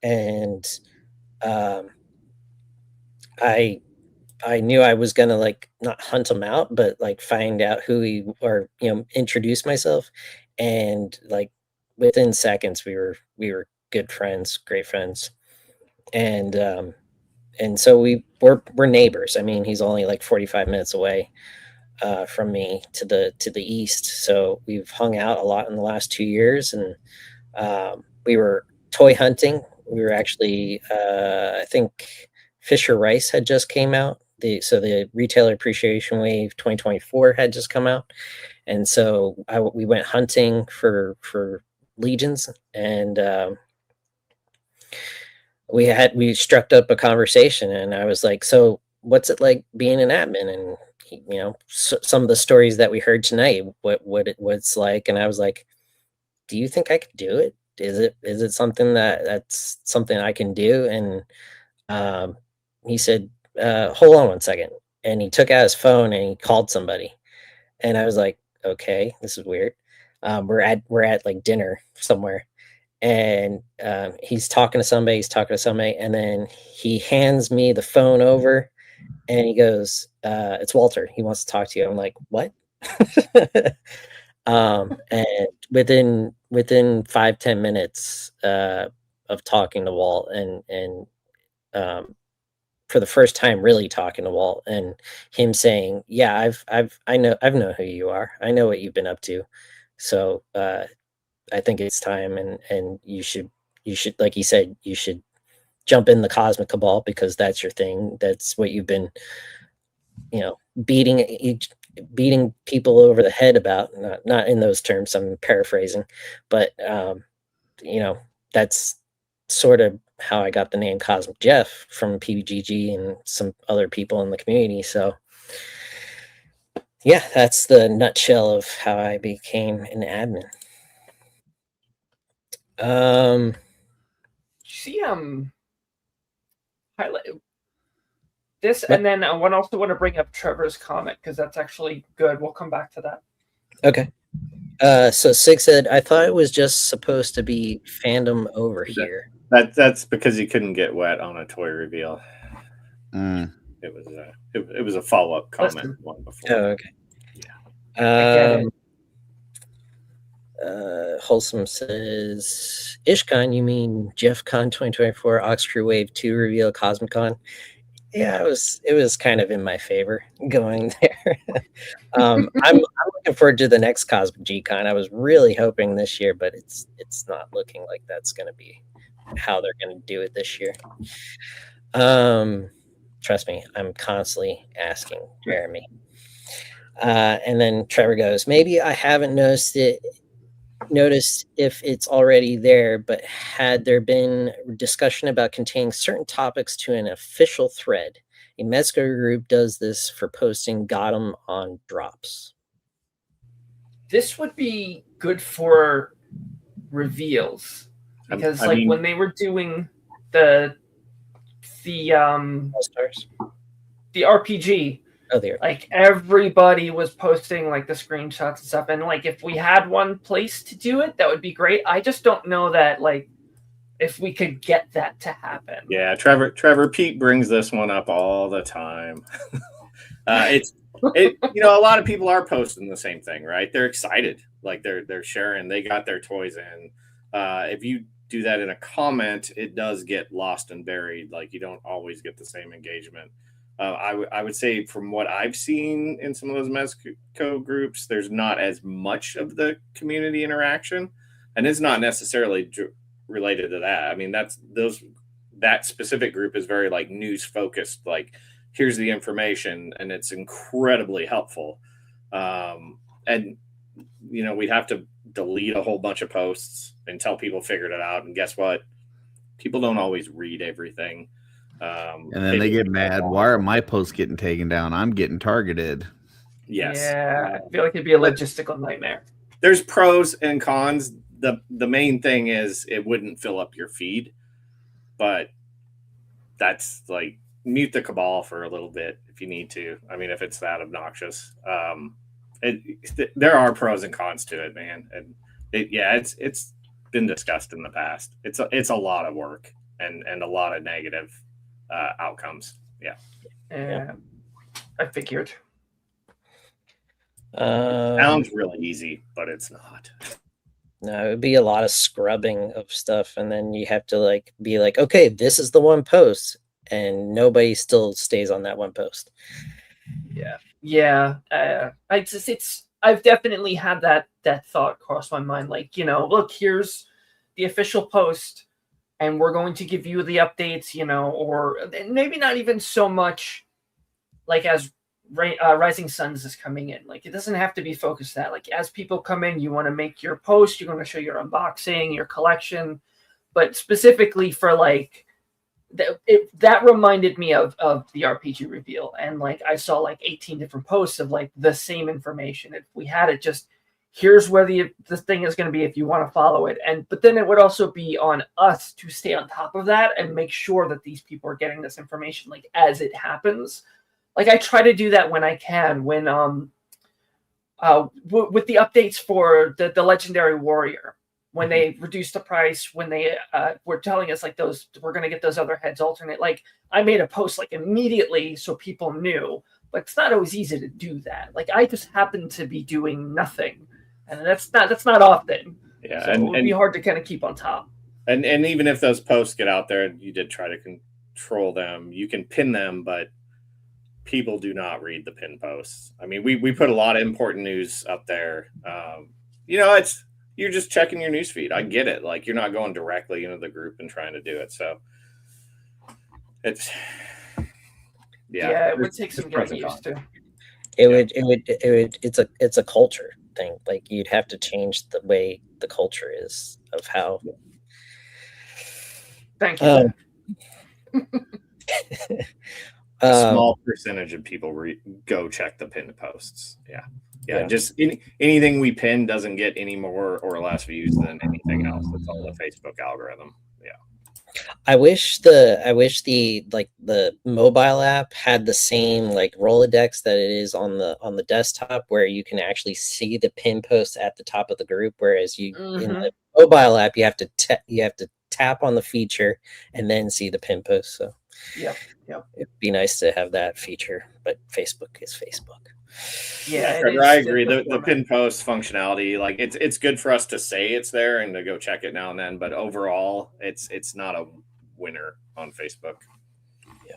and um, I I knew I was gonna like not hunt him out, but like find out who he or introduce myself, and like within seconds we were good friends, great friends, and so we're neighbors. I mean, he's only like 45 minutes away from me to the east, so we've hung out a lot in the last 2 years, and we were toy hunting. We were actually, I think Fisher Rice had just came out. The Retailer Appreciation Wave 2024 had just come out, and so we went hunting for legions, and we struck up a conversation, and I was like, "So, what's it like being an admin?" And some of the stories that we heard tonight, what it's like, and I was like, "Do you think I could do it? Is it something that's something I can do?" And he said, "Hold on one second." And he took out his phone and he called somebody, and I was like, "Okay, this is weird." We're at like dinner somewhere, and he's talking to somebody, and then he hands me the phone over, and he goes, "It's Walter. He wants to talk to you." I'm like, "What?" And within 5-10 minutes of talking to Walt, and for the first time really talking to Walt, and him saying, "Yeah, I know who you are. I know what you've been up to. So I think it's time, and you should, like he said, you should jump in the Cosmic Cabal, because that's your thing. That's what you've been, you know, beating people over the head about. Not in those terms. I'm paraphrasing, but that's sort of how I got the name Cosmic Jeff from PBGG and some other people in the community. So yeah, that's the nutshell of how I became an admin. See, highlight this, What? and then I also want to bring up Trevor's comment because that's actually good. We'll come back to that. Okay. So Sig said, "I thought it was just supposed to be fandom over here." That's because you couldn't get wet on a toy reveal. Mm. It was a follow-up comment one before. Oh, okay. I get it. Wholesome says, "IshCon, you mean Jeff Con 2024 Ox Crew Wave 2 reveal Cosmic Con?" Yeah, it was kind of in my favor going there. I'm looking forward to the next Cosmic G Con. I was really hoping this year, but it's not looking like that's going to be how they're going to do it this year. Trust me, I'm constantly asking Jeremy. And then Trevor goes, "Maybe I haven't noticed if it's already there, but had there been discussion about containing certain topics to an official thread? A Mezco group does this for posting got 'em on drops." This would be good for reveals, because when they were doing the All-Stars? the RPG, like everybody was posting like the screenshots and stuff, and like if we had one place to do it, that would be great. I just don't know that like if we could get that to happen. Yeah, Trevor Pete brings this one up all the time. A lot of people are posting the same thing, right? They're excited, like they're sharing, they got their toys in. If you do that in a comment, it does get lost and buried. Like you don't always get the same engagement. I would say from what I've seen in some of those Mezco groups, there's not as much of the community interaction, and it's not necessarily related to that. I mean, that specific group is very like news focused. Like, here's the information, and it's incredibly helpful. And we'd have to delete a whole bunch of posts until people figured it out. And guess what? People don't always read everything. And then they get mad. Why are my posts getting taken down? I'm getting targeted. Yes. Yeah, I feel like it'd be a logistical nightmare. there's pros and cons. The main thing is it wouldn't fill up your feed, but that's like mute the Cabal for a little bit if you need to. I mean, if it's that obnoxious, there are pros and cons to it, man. And it's been discussed in the past. It's a lot of work and a lot of negative outcomes. Yeah. I figured. Sounds really easy, but it's not. No, it would be a lot of scrubbing of stuff, and then you have to like be like, okay, this is the one post, and nobody still stays on that one post. Yeah. I've definitely had that thought cross my mind. Like, look, here's the official post, and we're going to give you the updates, or maybe not even so much like as Rising Suns is coming in. Like, it doesn't have to be focused that. Like, as people come in, you want to make your post, you're going to show your unboxing, your collection, but specifically for like that reminded me of the RPG reveal, and like I saw like 18 different posts of like the same information. If we had it, just here's where the thing is going to be if you want to follow it, but then it would also be on us to stay on top of that and make sure that these people are getting this information like as it happens. Like, I try to do that when I can, when with the updates for the Legendary Warrior, when they reduced the price, when they were telling us like those, we're going to get those other heads alternate. Like, I made a post like immediately so people knew, but it's not always easy to do that. Like, I just happen to be doing nothing, and that's not often. Yeah, so it would be hard to kind of keep on top. And even if those posts get out there, you did try to control them. You can pin them, but people do not read the pin posts. I mean, we put a lot of important news up there. You're just checking your news feed. I get it. Like, you're not going directly into the group and trying to do it. So it's it would take some getting used to. It's a culture thing. Like, you'd have to change the way the culture is of how. Thank you. A small percentage of people go check the pinned posts. Yeah. Just anything we pin doesn't get any more or less views than anything else. It's all the Facebook algorithm. Yeah. I wish the mobile app had the same like Rolodex that it is on the desktop, where you can actually see the pin posts at the top of the group. Whereas in the mobile app, you have to tap on the feature and then see the pin post. So Yep. It'd be nice to have that feature, but Facebook is Facebook. Yeah, I agree. The pin post functionality, like it's good for us to say it's there and to go check it now and then, but overall, it's not a winner on Facebook. Yeah.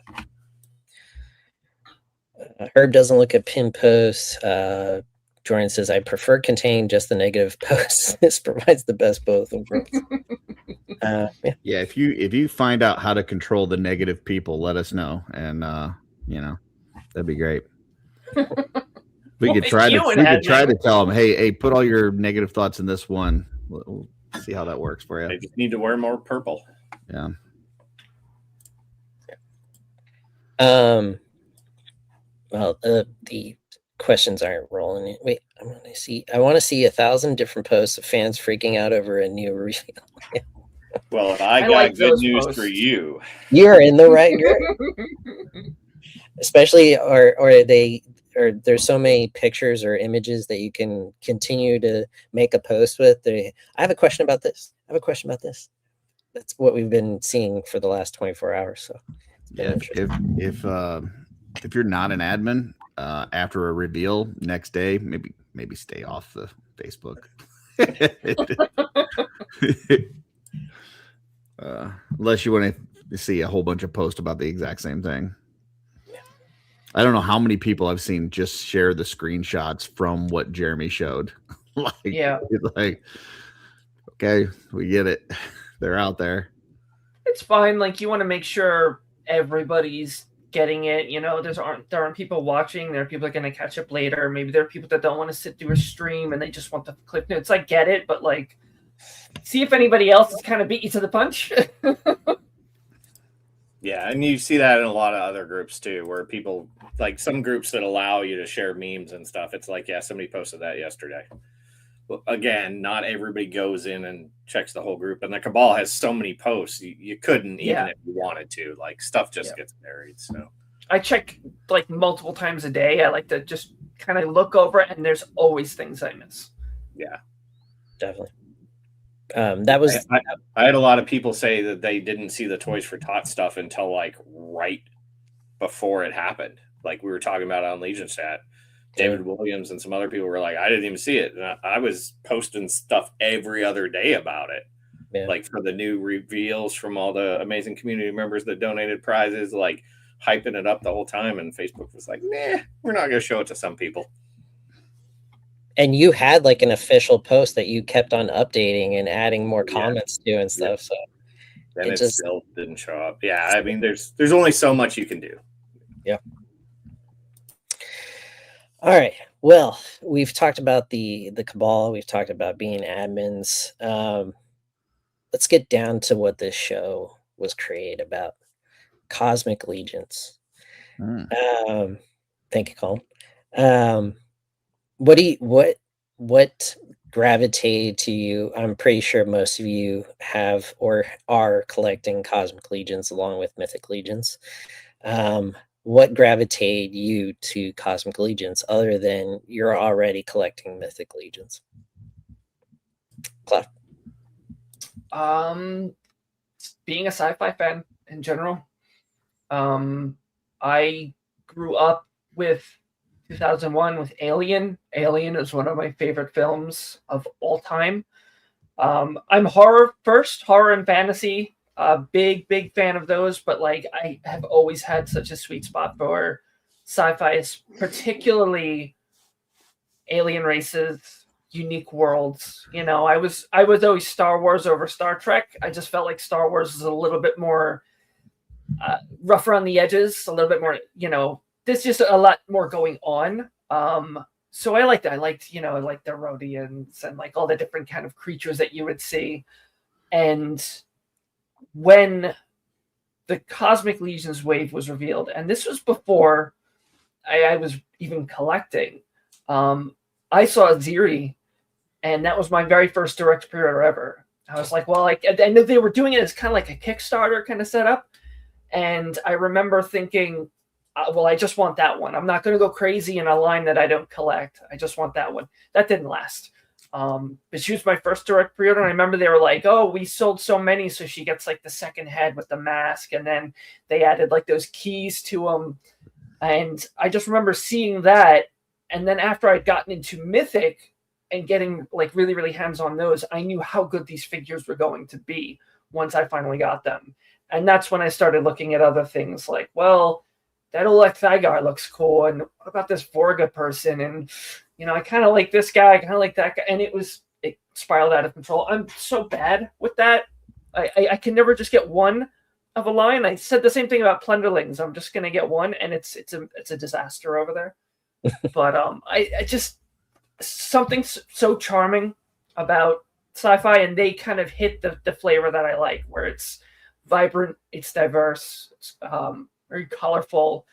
Herb doesn't look at pin posts. Jordan says, I prefer contain just the negative posts. This provides the best both worlds. Yeah, if you find out how to control the negative people, let us know, and that'd be great. We could try to tell them, hey, put all your negative thoughts in this one. We'll see how that works for you. They just need to wear more purple. Yeah. Well, the questions aren't rolling. Wait, I want to see 1,000 different posts of fans freaking out over a new reveal. Well, I got like good news for you. You're in the right. Especially, or there's so many pictures or images that you can continue to make a post with. I have a question about this. That's what we've been seeing for the last 24 hours. So, yeah, if you're not an admin, after a reveal next day, maybe stay off the Facebook. Unless you want to see a whole bunch of posts about the exact same thing. Yeah. I don't know how many people I've seen just share the screenshots from what Jeremy showed. Like, okay, we get it. They're out there. It's fine. Like, you want to make sure everybody's getting it. There aren't people watching. There are people that are going to catch up later. Maybe there are people that don't want to sit through a stream and they just want the clip notes. I get it, but like, see if anybody else has kind of beat you to the punch. Yeah, and you see that in a lot of other groups too, where people, like some groups that allow you to share memes and stuff. It's like, yeah, somebody posted that yesterday. again, not everybody goes in and checks the whole group, and the Cabal has so many posts you couldn't even if you wanted to. Like stuff just gets buried. So I check like multiple times a day. I like to just kind of look over it, and there's always things I miss. Yeah, definitely. That was I had a lot of people say that they didn't see the Toys for Tots stuff until like right before it happened. Like we were talking about on Legion Stat. David Williams and some other people were like, I didn't even see it. And I was posting stuff every other day about it. Yeah. Like for the new reveals from all the amazing community members that donated prizes, like hyping it up the whole time. And Facebook was like, nah, we're not going to show it to some people. And you had like an official post that you kept on updating and adding more comments to and stuff. So and it just still didn't show up. Yeah. I mean, there's only so much you can do. Yeah. All right. Well, we've talked about the Cabal. We've talked about being admins. Let's get down to what this show was created about. Cosmic Legions. Thank you, Colin. What gravitated to you? I'm pretty sure most of you have or are collecting Cosmic Legions along with Mythic Legions. What gravitated you to Cosmic Legions other than you're already collecting Mythic Legions? Clef. Being a sci-fi fan in general. I grew up with 2001 with Alien. Alien is one of my favorite films of all time. I'm horror and fantasy. Big fan of those, but like I have always had such a sweet spot for sci-fi, particularly alien races, unique worlds. You know, I was always Star Wars over Star Trek. I just felt like Star Wars was a little bit more rougher on the edges, a little bit more, you know, there's just a lot more going on. So I liked that. I liked, you know, like the Rhodians and like all the different kind of creatures that you would see. And when the Cosmic Legions wave was revealed, and this was before I was even collecting, I saw Ziri, and that was my very first direct pre-order ever. I was like, well, like, I know they were doing it as kind of like a Kickstarter kind of setup, and I remember thinking, well, I just want that one. I'm not going to go crazy in a line that I don't collect. I just want that one. That didn't last. But she was my first direct pre-order. And I remember they were like, oh, we sold so many. So she gets like the second head with the mask. And then they added like those keys to them. And I just remember seeing that. And then after I'd gotten into Mythic and getting like really, really hands on those, I knew how good these figures were going to be once I finally got them. And that's when I started looking at other things like, well, that old Thagar looks cool. And what about this Vorga person? And, you know, I kind of like this guy. I kind of like that guy. And it spiraled out of control. I'm so bad with that. I can never just get one of a line. I said the same thing about Plunderlings. I'm just going to get one. And it's a disaster over there. But I just, something so charming about sci-fi. And they kind of hit the flavor that I like, where it's vibrant, it's diverse, it's very colorful.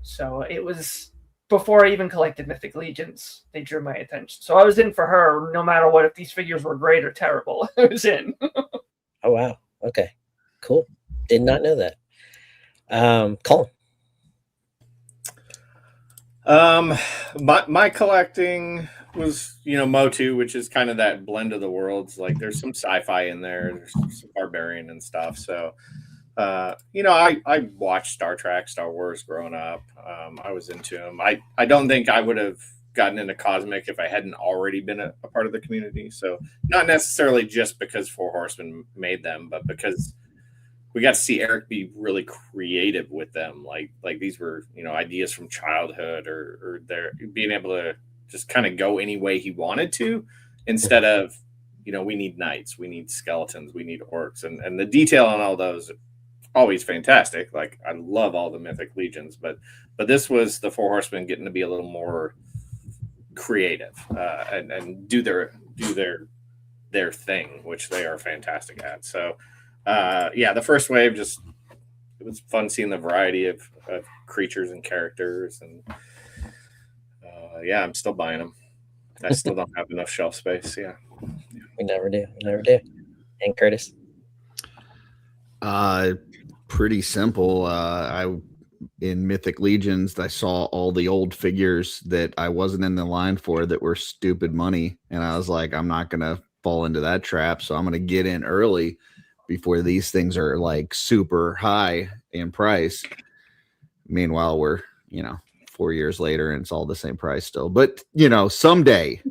So it was before I even collected Mythic Legions, they drew my attention. So I was in for her no matter what. If these figures were great or terrible, I was in. Oh, wow. Okay, cool. Did not know that. Colin. My collecting was, you know, Motu, which is kind of that blend of the worlds. Like there's some sci-fi in there, there's some barbarian and stuff. So you know, I watched Star Trek, Star Wars growing up. I was into them. I don't think I would have gotten into Cosmic if I hadn't already been a part of the community. So not necessarily just because Four Horsemen made them, but because we got to see Eric be really creative with them. Like these were, you know, ideas from childhood or they're being able to just kind of go any way he wanted to instead of, you know, we need knights, we need skeletons, we need orcs, and the detail on all those always fantastic. Like I love all the Mythic Legions, but this was the Four Horsemen getting to be a little more creative and do their thing, which they are fantastic at. So yeah, the first wave it was fun seeing the variety of creatures and characters, and yeah, I'm still buying them. I still don't have enough shelf space. Yeah. We never do. Never do. And Curtis? Pretty simple. In Mythic Legions, I saw all the old figures that I wasn't in the line for that were stupid money. And I was like, I'm not going to fall into that trap. So I'm going to get in early before these things are like super high in price. Meanwhile, we're, 4 years later and it's all the same price still. But, someday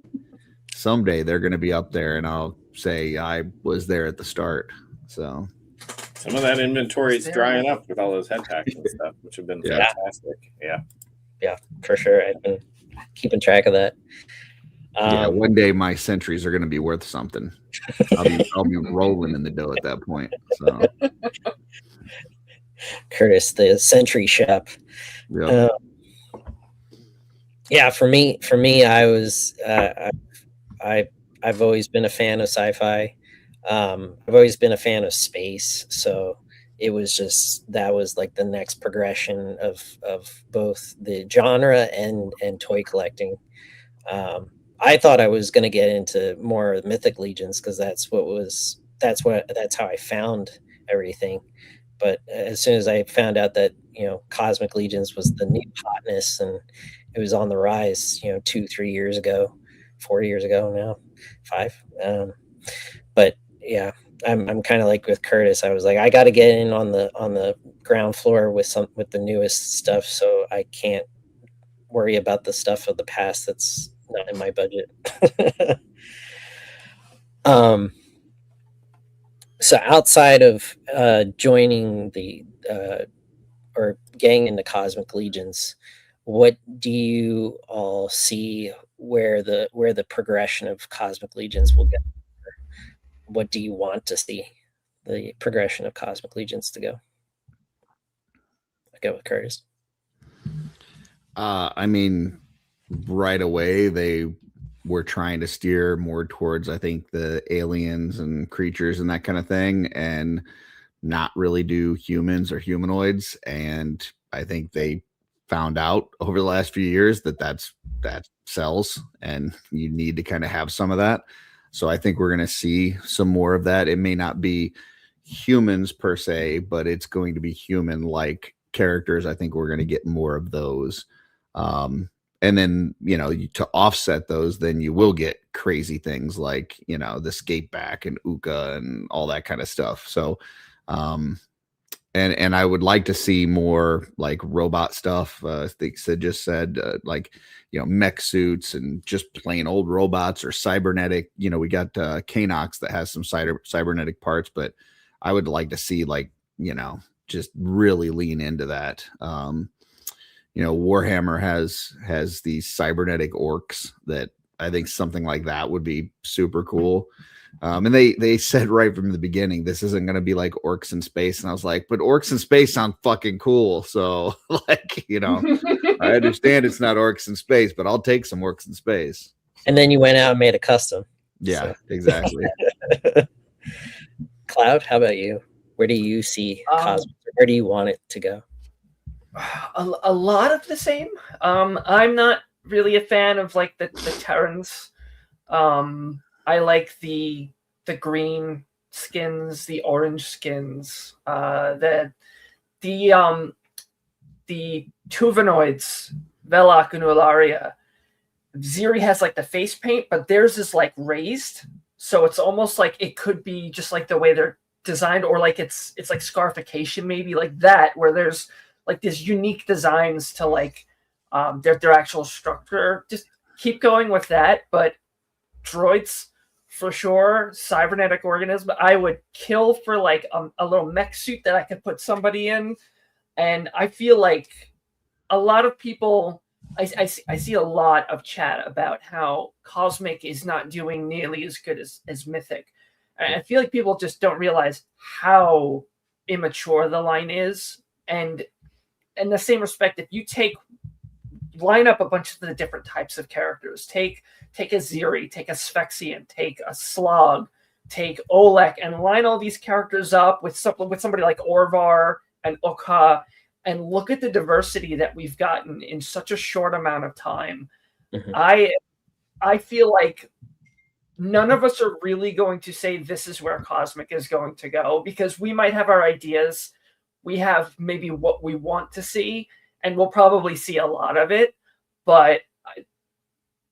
they're going to be up there and I'll say I was there at the start. So some of that inventory is drying up with all those head packs and stuff, which have been fantastic. Yeah, for sure. I've been keeping track of that. One day my sentries are going to be worth something. I'll be rolling in the dough at that point. So, Curtis, the Sentry Shop. Yeah. For me, I was I've always been a fan of sci-fi. I've always been a fan of space, so it was that was like the next progression of both the genre and toy collecting. I thought I was going to get into more Mythic Legions because that's how I found everything. But as soon as I found out that Cosmic Legions was the new hotness and it was on the rise, 2-3 years ago, 4 years ago now, 5. But yeah, I'm kind of like with Curtis. I was like, I got to get in on the ground floor with the newest stuff, so I can't worry about the stuff of the past that's not in my budget. So outside of joining the or getting into Cosmic Legions, what do you all see where the progression of Cosmic Legions will go? What do you want to see the progression of Cosmic Legions to go? I'll go with Curtis. I mean, right away they were trying to steer more towards, I think, the aliens and creatures and that kind of thing, and not really do humans or humanoids. And I think they found out over the last few years that sells, and you need to kind of have some of that. So I think we're going to see some more of that. It may not be humans per se, but it's going to be human-like characters. I think we're going to get more of those. And then, to offset those, then you will get crazy things like, the Skate Back and Uka and all that kind of stuff. So, and I would like to see more like robot stuff. I think Sid just said, like, mech suits and just plain old robots or cybernetic. We got Kanox that has some cybernetic parts, but I would like to see just really lean into that. Warhammer has these cybernetic orcs that I think something like that would be super cool. And they said right from the beginning, this isn't going to be like orcs in space. And I was like, but orcs in space sound fucking cool. So I understand it's not orcs in space, but I'll take some orcs in space. And then you went out and made a custom. Yeah, so. Exactly. Cloud, how about you? Where do you see Cosmic? Where do you want it to go? A lot of the same. I'm not really a fan of like the Terrans. I like the green skins, the orange skins, the Tuvanoids, Velak and Ularia. Ziri has like the face paint, but theirs is like raised, so it's almost like it could be just like the way they're designed, or like it's like scarification, maybe like that, where there's like these unique designs to like their actual structure. Just keep going with that. But droids for sure, cybernetic organism, I would kill for like a little mech suit that I could put somebody in. And I feel like a lot of people, I see a lot of chat about how Cosmic is not doing nearly as good as Mythic. And I feel like people just don't realize how immature the line is. And in the same respect, if you line up a bunch of the different types of characters, take a Ziri, take a Sphexian, take a Slog, take Olek, and line all these characters up with somebody like Orvar and Ukha, and look at the diversity that we've gotten in such a short amount of time. Mm-hmm. I feel like none of us are really going to say this is where Cosmic is going to go, because we might have our ideas. We have maybe what we want to see, and we'll probably see a lot of it. But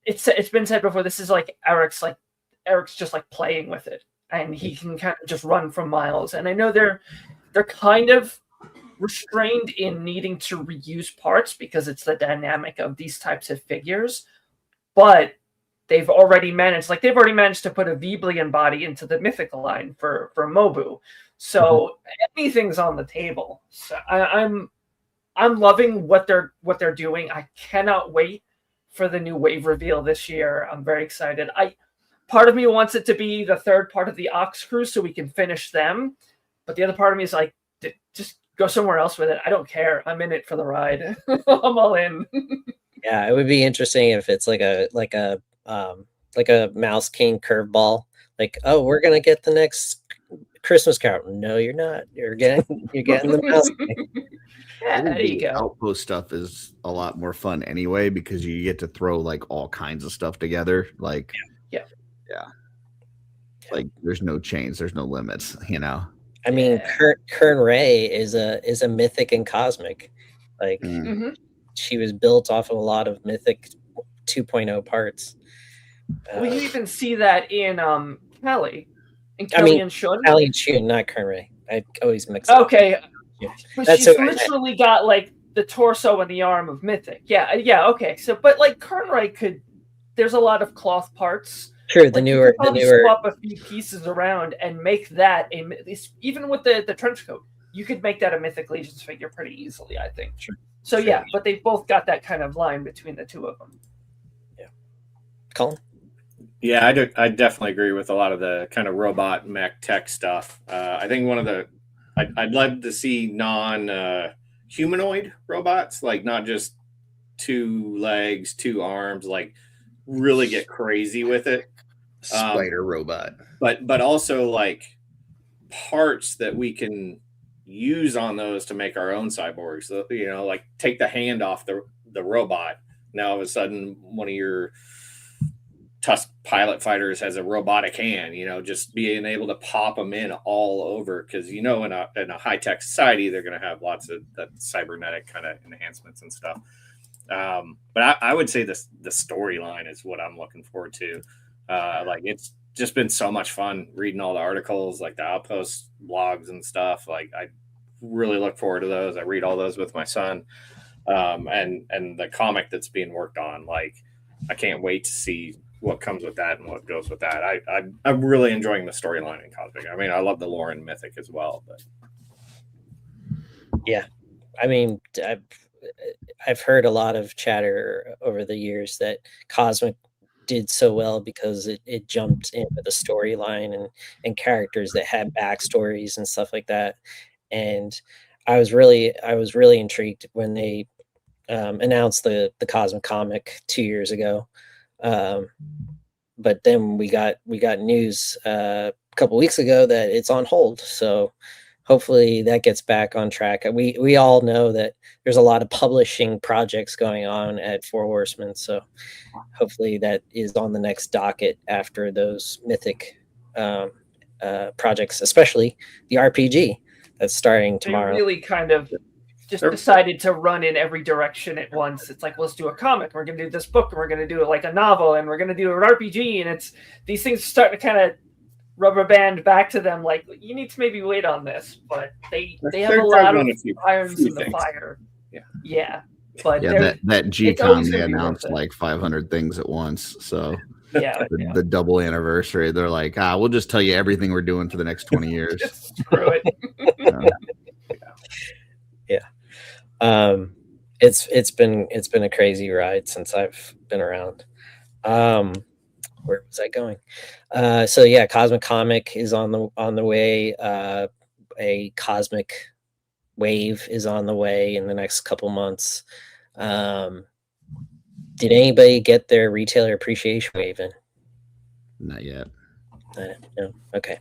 it's been said before. This is like Eric's just like playing with it, and he can kind of just run from miles. And I know they're kind of restrained in needing to reuse parts because it's the dynamic of these types of figures, but they've already managed to put a Viblian body into the mythical line for Mobu. So anything's on the table. So I'm loving what they're doing. I cannot wait for the new wave reveal this year. I'm very excited. Part of me wants it to be the third part of the Ox Crew so we can finish them, but the other part of me is like, just go somewhere else with it. I don't care. I'm in it for the ride. I'm all in. Yeah, it would be interesting if it's like a Mouse King curveball. Like, oh, we're gonna get the next Christmas Carol. No, you're not. You're getting the Mouse King. Yeah, there you go. Outpost stuff is a lot more fun anyway because you get to throw like all kinds of stuff together. Like, yeah. Like, there's no chains, there's no limits. You know. I mean, Kern Ray is a mythic and cosmic. Like, she was built off of a lot of mythic 2.0 parts. Well, you even see that in Kelly. And Shun? Kelly and Shun, not Kern Ray. I always mix up. Okay. Yeah. But she's literally got like the torso and the arm of mythic. Yeah, okay. So, but like Kern Ray there's a lot of cloth parts. True, the newer swap a few pieces around and make that even with the trench coat, you could make that a Mythic Legions figure pretty easily, I think. Sure. So yeah, but they both got that kind of line between the two of them. Yeah. Colin? Yeah, I definitely agree with a lot of the kind of robot mech tech stuff. I think I'd love to see non-humanoid robots, like not just 2 legs, 2 arms, like really get crazy with it. Spider robot. But also like parts that we can use on those to make our own cyborgs. So, like take the hand off the robot. Now all of a sudden one of your Tusk pilot fighters has a robotic hand, just being able to pop them in all over because in a high-tech society they're going to have lots of that cybernetic kind of enhancements and stuff. But I would say the storyline is what I'm looking forward to. Like it's just been so much fun reading all the articles, like the Outpost blogs and stuff. Like I really look forward to those. I read all those with my son, and the comic that's being worked on. Like I can't wait to see what comes with that and what goes with that. I'm really enjoying the storyline in Cosmic. I mean, I love the lore in Mythic as well. But yeah, I mean, I've heard a lot of chatter over the years that Cosmic did so well because it jumped in with a storyline and characters that had backstories and stuff like that. And I was really intrigued when they announced the Cosmic comic 2 years ago. But then we got news a couple weeks ago that it's on hold. So hopefully that gets back on track. We all know that there's a lot of publishing projects going on at Four Horsemen. So hopefully that is on the next docket after those mythic projects, especially the RPG that's starting tomorrow. They really kind of just decided to run in every direction at once. It's like, let's do a comic. We're going to do this book, and we're going to do it like a novel, and we're going to do an RPG. And it's these things start to kind of rubber band back to them. Like, you need to maybe wait on this, but they have a lot of irons in the fire. Yeah. But that GCon they announced like 500 things at once. So the double anniversary, they're like, we'll just tell you everything we're doing for the next 20 years. Screw it. It's been a crazy ride since I've been around. Where was I going? So yeah, Cosmic Comic is on the way. A Cosmic Wave is on the way in the next couple months. Did anybody get their retailer appreciation wave in? Not yet. No. Okay.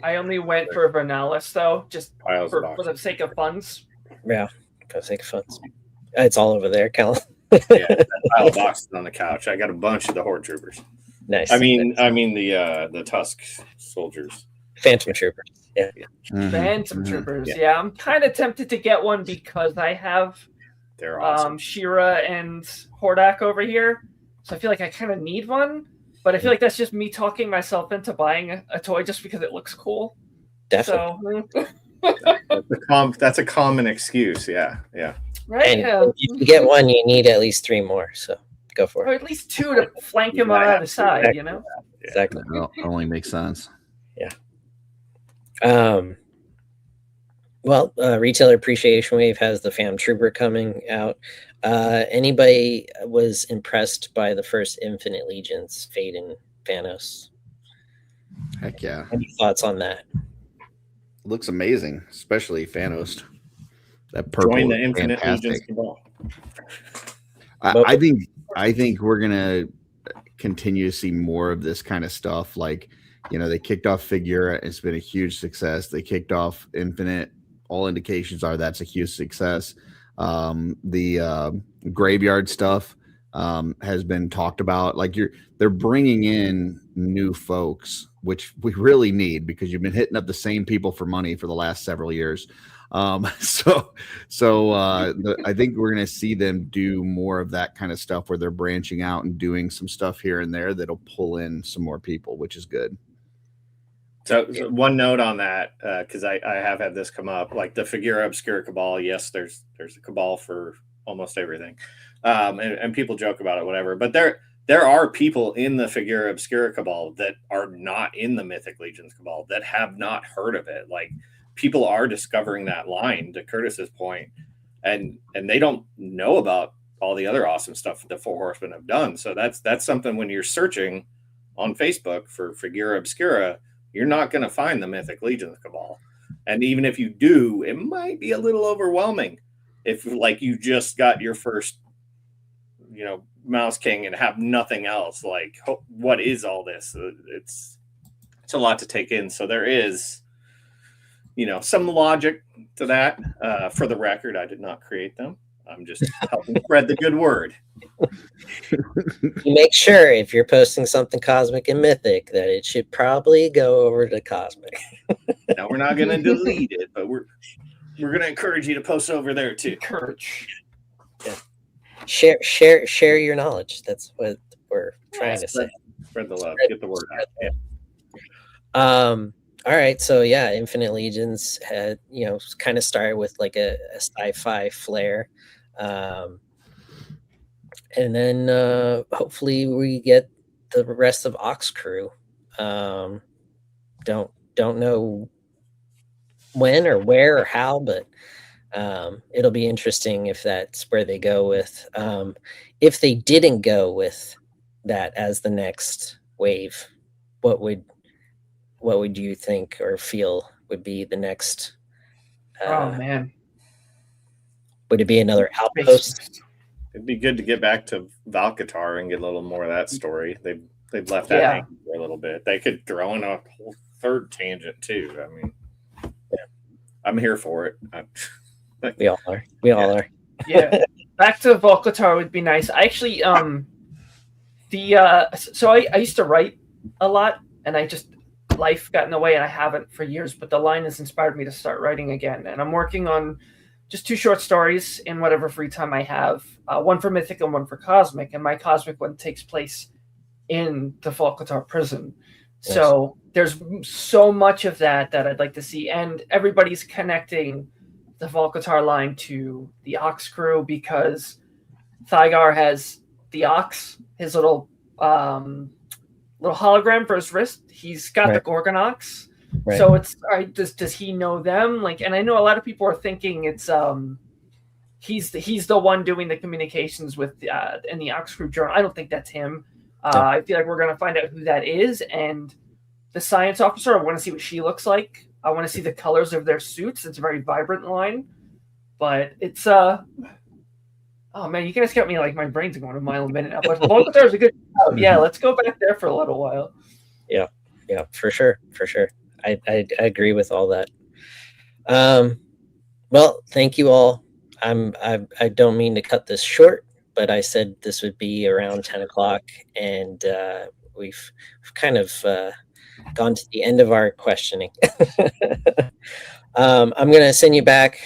I only went for Vernalis though, just for the sake of funds. Yeah, for the sake of funds. It's all over there, Cal. Yeah, that pile of boxes on the couch. I got a bunch of the Horde troopers. Nice. I mean the Tusk soldiers. Phantom Troopers. Yeah. Phantom Troopers. Yeah, I'm kind of tempted to get one because I have They're awesome. Shira and Hordak over here, so I feel like I kind of need one. But I feel like that's just me talking myself into buying a toy just because it looks cool. Definitely. So, That's a common excuse. Yeah. right? And Yeah. if you get one, you need at least 3 more. So go for Or it. at least 2 to flank him on either side, you know? Exactly. That only makes sense. Well, Retailer Appreciation Wave has the Phantom Trooper coming out. Anybody was impressed by the first Infinite Legions, Fate and Thanos? Heck yeah. Any thoughts on that? Looks amazing, especially Thanos. That purple Join the is Infinite fantastic. Legions Cabal. I think we're gonna continue to see more of this kind of stuff. Like, they kicked off Figure. It's been a huge success. They kicked off Infinite. All indications are that's a huge success. The graveyard stuff has been talked about. Like they're bringing in new folks, which we really need because you've been hitting up the same people for money for the last several years. So I think we're going to see them do more of that kind of stuff where they're branching out and doing some stuff here and there that'll pull in some more people, which is good. So one note on that, because I have had this come up, like the Figura Obscura Cabal. Yes, there's a Cabal for almost everything, and people joke about it, whatever. But there are people in the Figura Obscura Cabal that are not in the Mythic Legions Cabal that have not heard of it. Like people are discovering that line, to Curtis's point, and they don't know about all the other awesome stuff the Four Horsemen have done. So that's something when you're searching on Facebook for Figura Obscura, you're not going to find the Mythic Legions Cabal. And even if you do, it might be a little overwhelming if like you just got your first, Mouse King and have nothing else. Like, what is all this? It's a lot to take in. So there is, some logic to that. For the record, I did not create them. I'm just helping spread the good word. You make sure if you're posting something Cosmic and Mythic that it should probably go over to Cosmic. Now we're not going to delete it, but we're going to encourage you to post over there too. Encourage. Yeah. Share your knowledge. That's what we're trying to say. Spread the love. Get the word out. Yeah. All right, so yeah, Infinite Legions had kind of started with like a sci-fi flair, and then hopefully we get the rest of Ox Crew. Don't know when or where or how, but it'll be interesting if that's where they go with. If they didn't go with that as the next wave, what would you think or feel would be the next? Oh man, would it be another outpost? It'd be good to get back to Valkatar and get a little more of that story. They've left that hanging for a little bit. They could throw in a whole third tangent too. I mean, I'm here for it. We all are. We all are. Yeah, back to Valkatar would be nice. I actually, so I used to write a lot, and life got in the way, and I haven't for years. But the line has inspired me to start writing again, and I'm working on just 2 short stories in whatever free time I have. One for Mythic and one for Cosmic, and my Cosmic one takes place in the Valkatar prison. Nice. So there's so much of that I'd like to see, and everybody's connecting the Valkatar line to the Ox Crew because Thygar has the Ox, his little hologram for his wrist. He's got the Gorgonox. Right. So it's all right. Does he know them? Like, and I know a lot of people are thinking it's he's the one doing the communications with in the Ox Crew journal. I don't think that's him. I feel like we're gonna find out who that is, and the science officer. I want to see what she looks like. I want to see the colors of their suits. It's a very vibrant line, but it's oh man, you guys got me like my brain's going a mile a minute now. But Valkatar is a good job. Yeah, let's go back there for a little while. Yeah, for sure. I agree with all that. Well, thank you all. I don't mean to cut this short, but I said this would be around 10 o'clock, and we've kind of gone to the end of our questioning. I'm going to send you back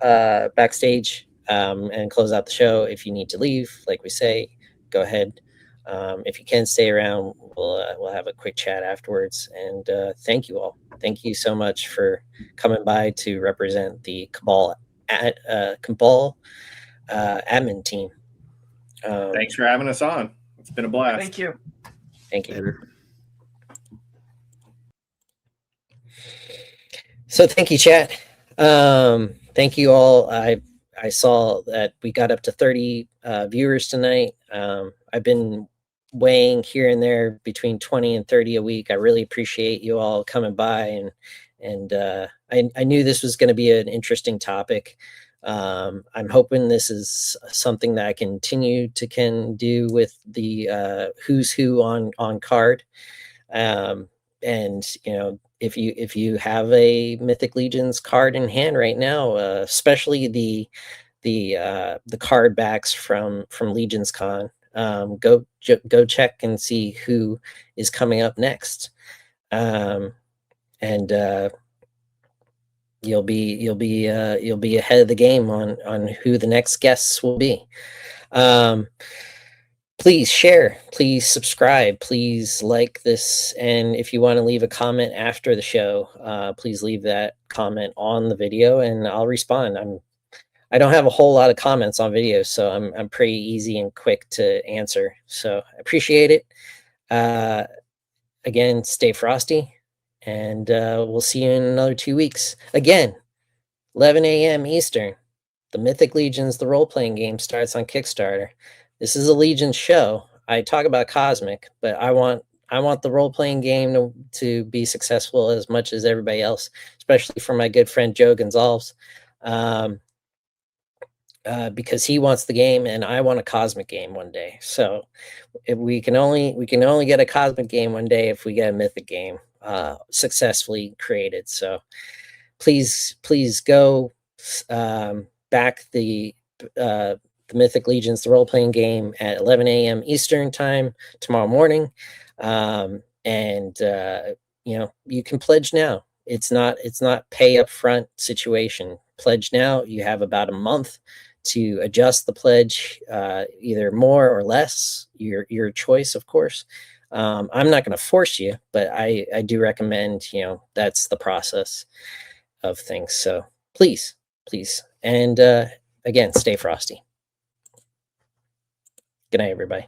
backstage and close out the show. If you need to leave, like we say, go ahead. If you can stay around, we'll have a quick chat afterwards. And thank you all. Thank you so much for coming by to represent the Cabal admin team. Thanks for having us on. It's been a blast. Thank you. Thank you. Later. So thank you, chat. Thank you all. I saw that we got up to 30 viewers tonight. I've been weighing here and there between 20 and 30 a week. I really appreciate you all coming by, and I knew this was going to be an interesting topic. I'm hoping this is something that I continue to can do with the who's who on card. And you know, if you have a Mythic Legions card in hand right now, especially the card backs from Legions Con, go check and see who is coming up next, and you'll be ahead of the game on who the next guests will be. Please share, please subscribe, please like this, and if you want to leave a comment after the show, please leave that comment on the video and I'll respond. I don't have a whole lot of comments on videos, so I'm pretty easy and quick to answer. So I appreciate it. Again, stay frosty, and we'll see you in another 2 weeks. Again, 11 a.m. Eastern. The Mythic Legions, the role-playing game, starts on Kickstarter. This is a Legion show. I talk about Cosmic, but I want the role-playing game to be successful as much as everybody else, especially for my good friend Joe Gonzalez, because he wants the game and I want a Cosmic game one day. So if we can only get a Cosmic game one day if we get a Mythic game successfully created. So please go back the Mythic Legions, the role-playing game, at 11 a.m. Eastern time tomorrow morning. And you know, you can pledge now. It's not pay up front situation. Pledge now. You have about a month to adjust the pledge, either more or less, your choice, of course. I'm not going to force you, but I do recommend, you know, that's the process of things. So please, and again, stay frosty. Good night, everybody.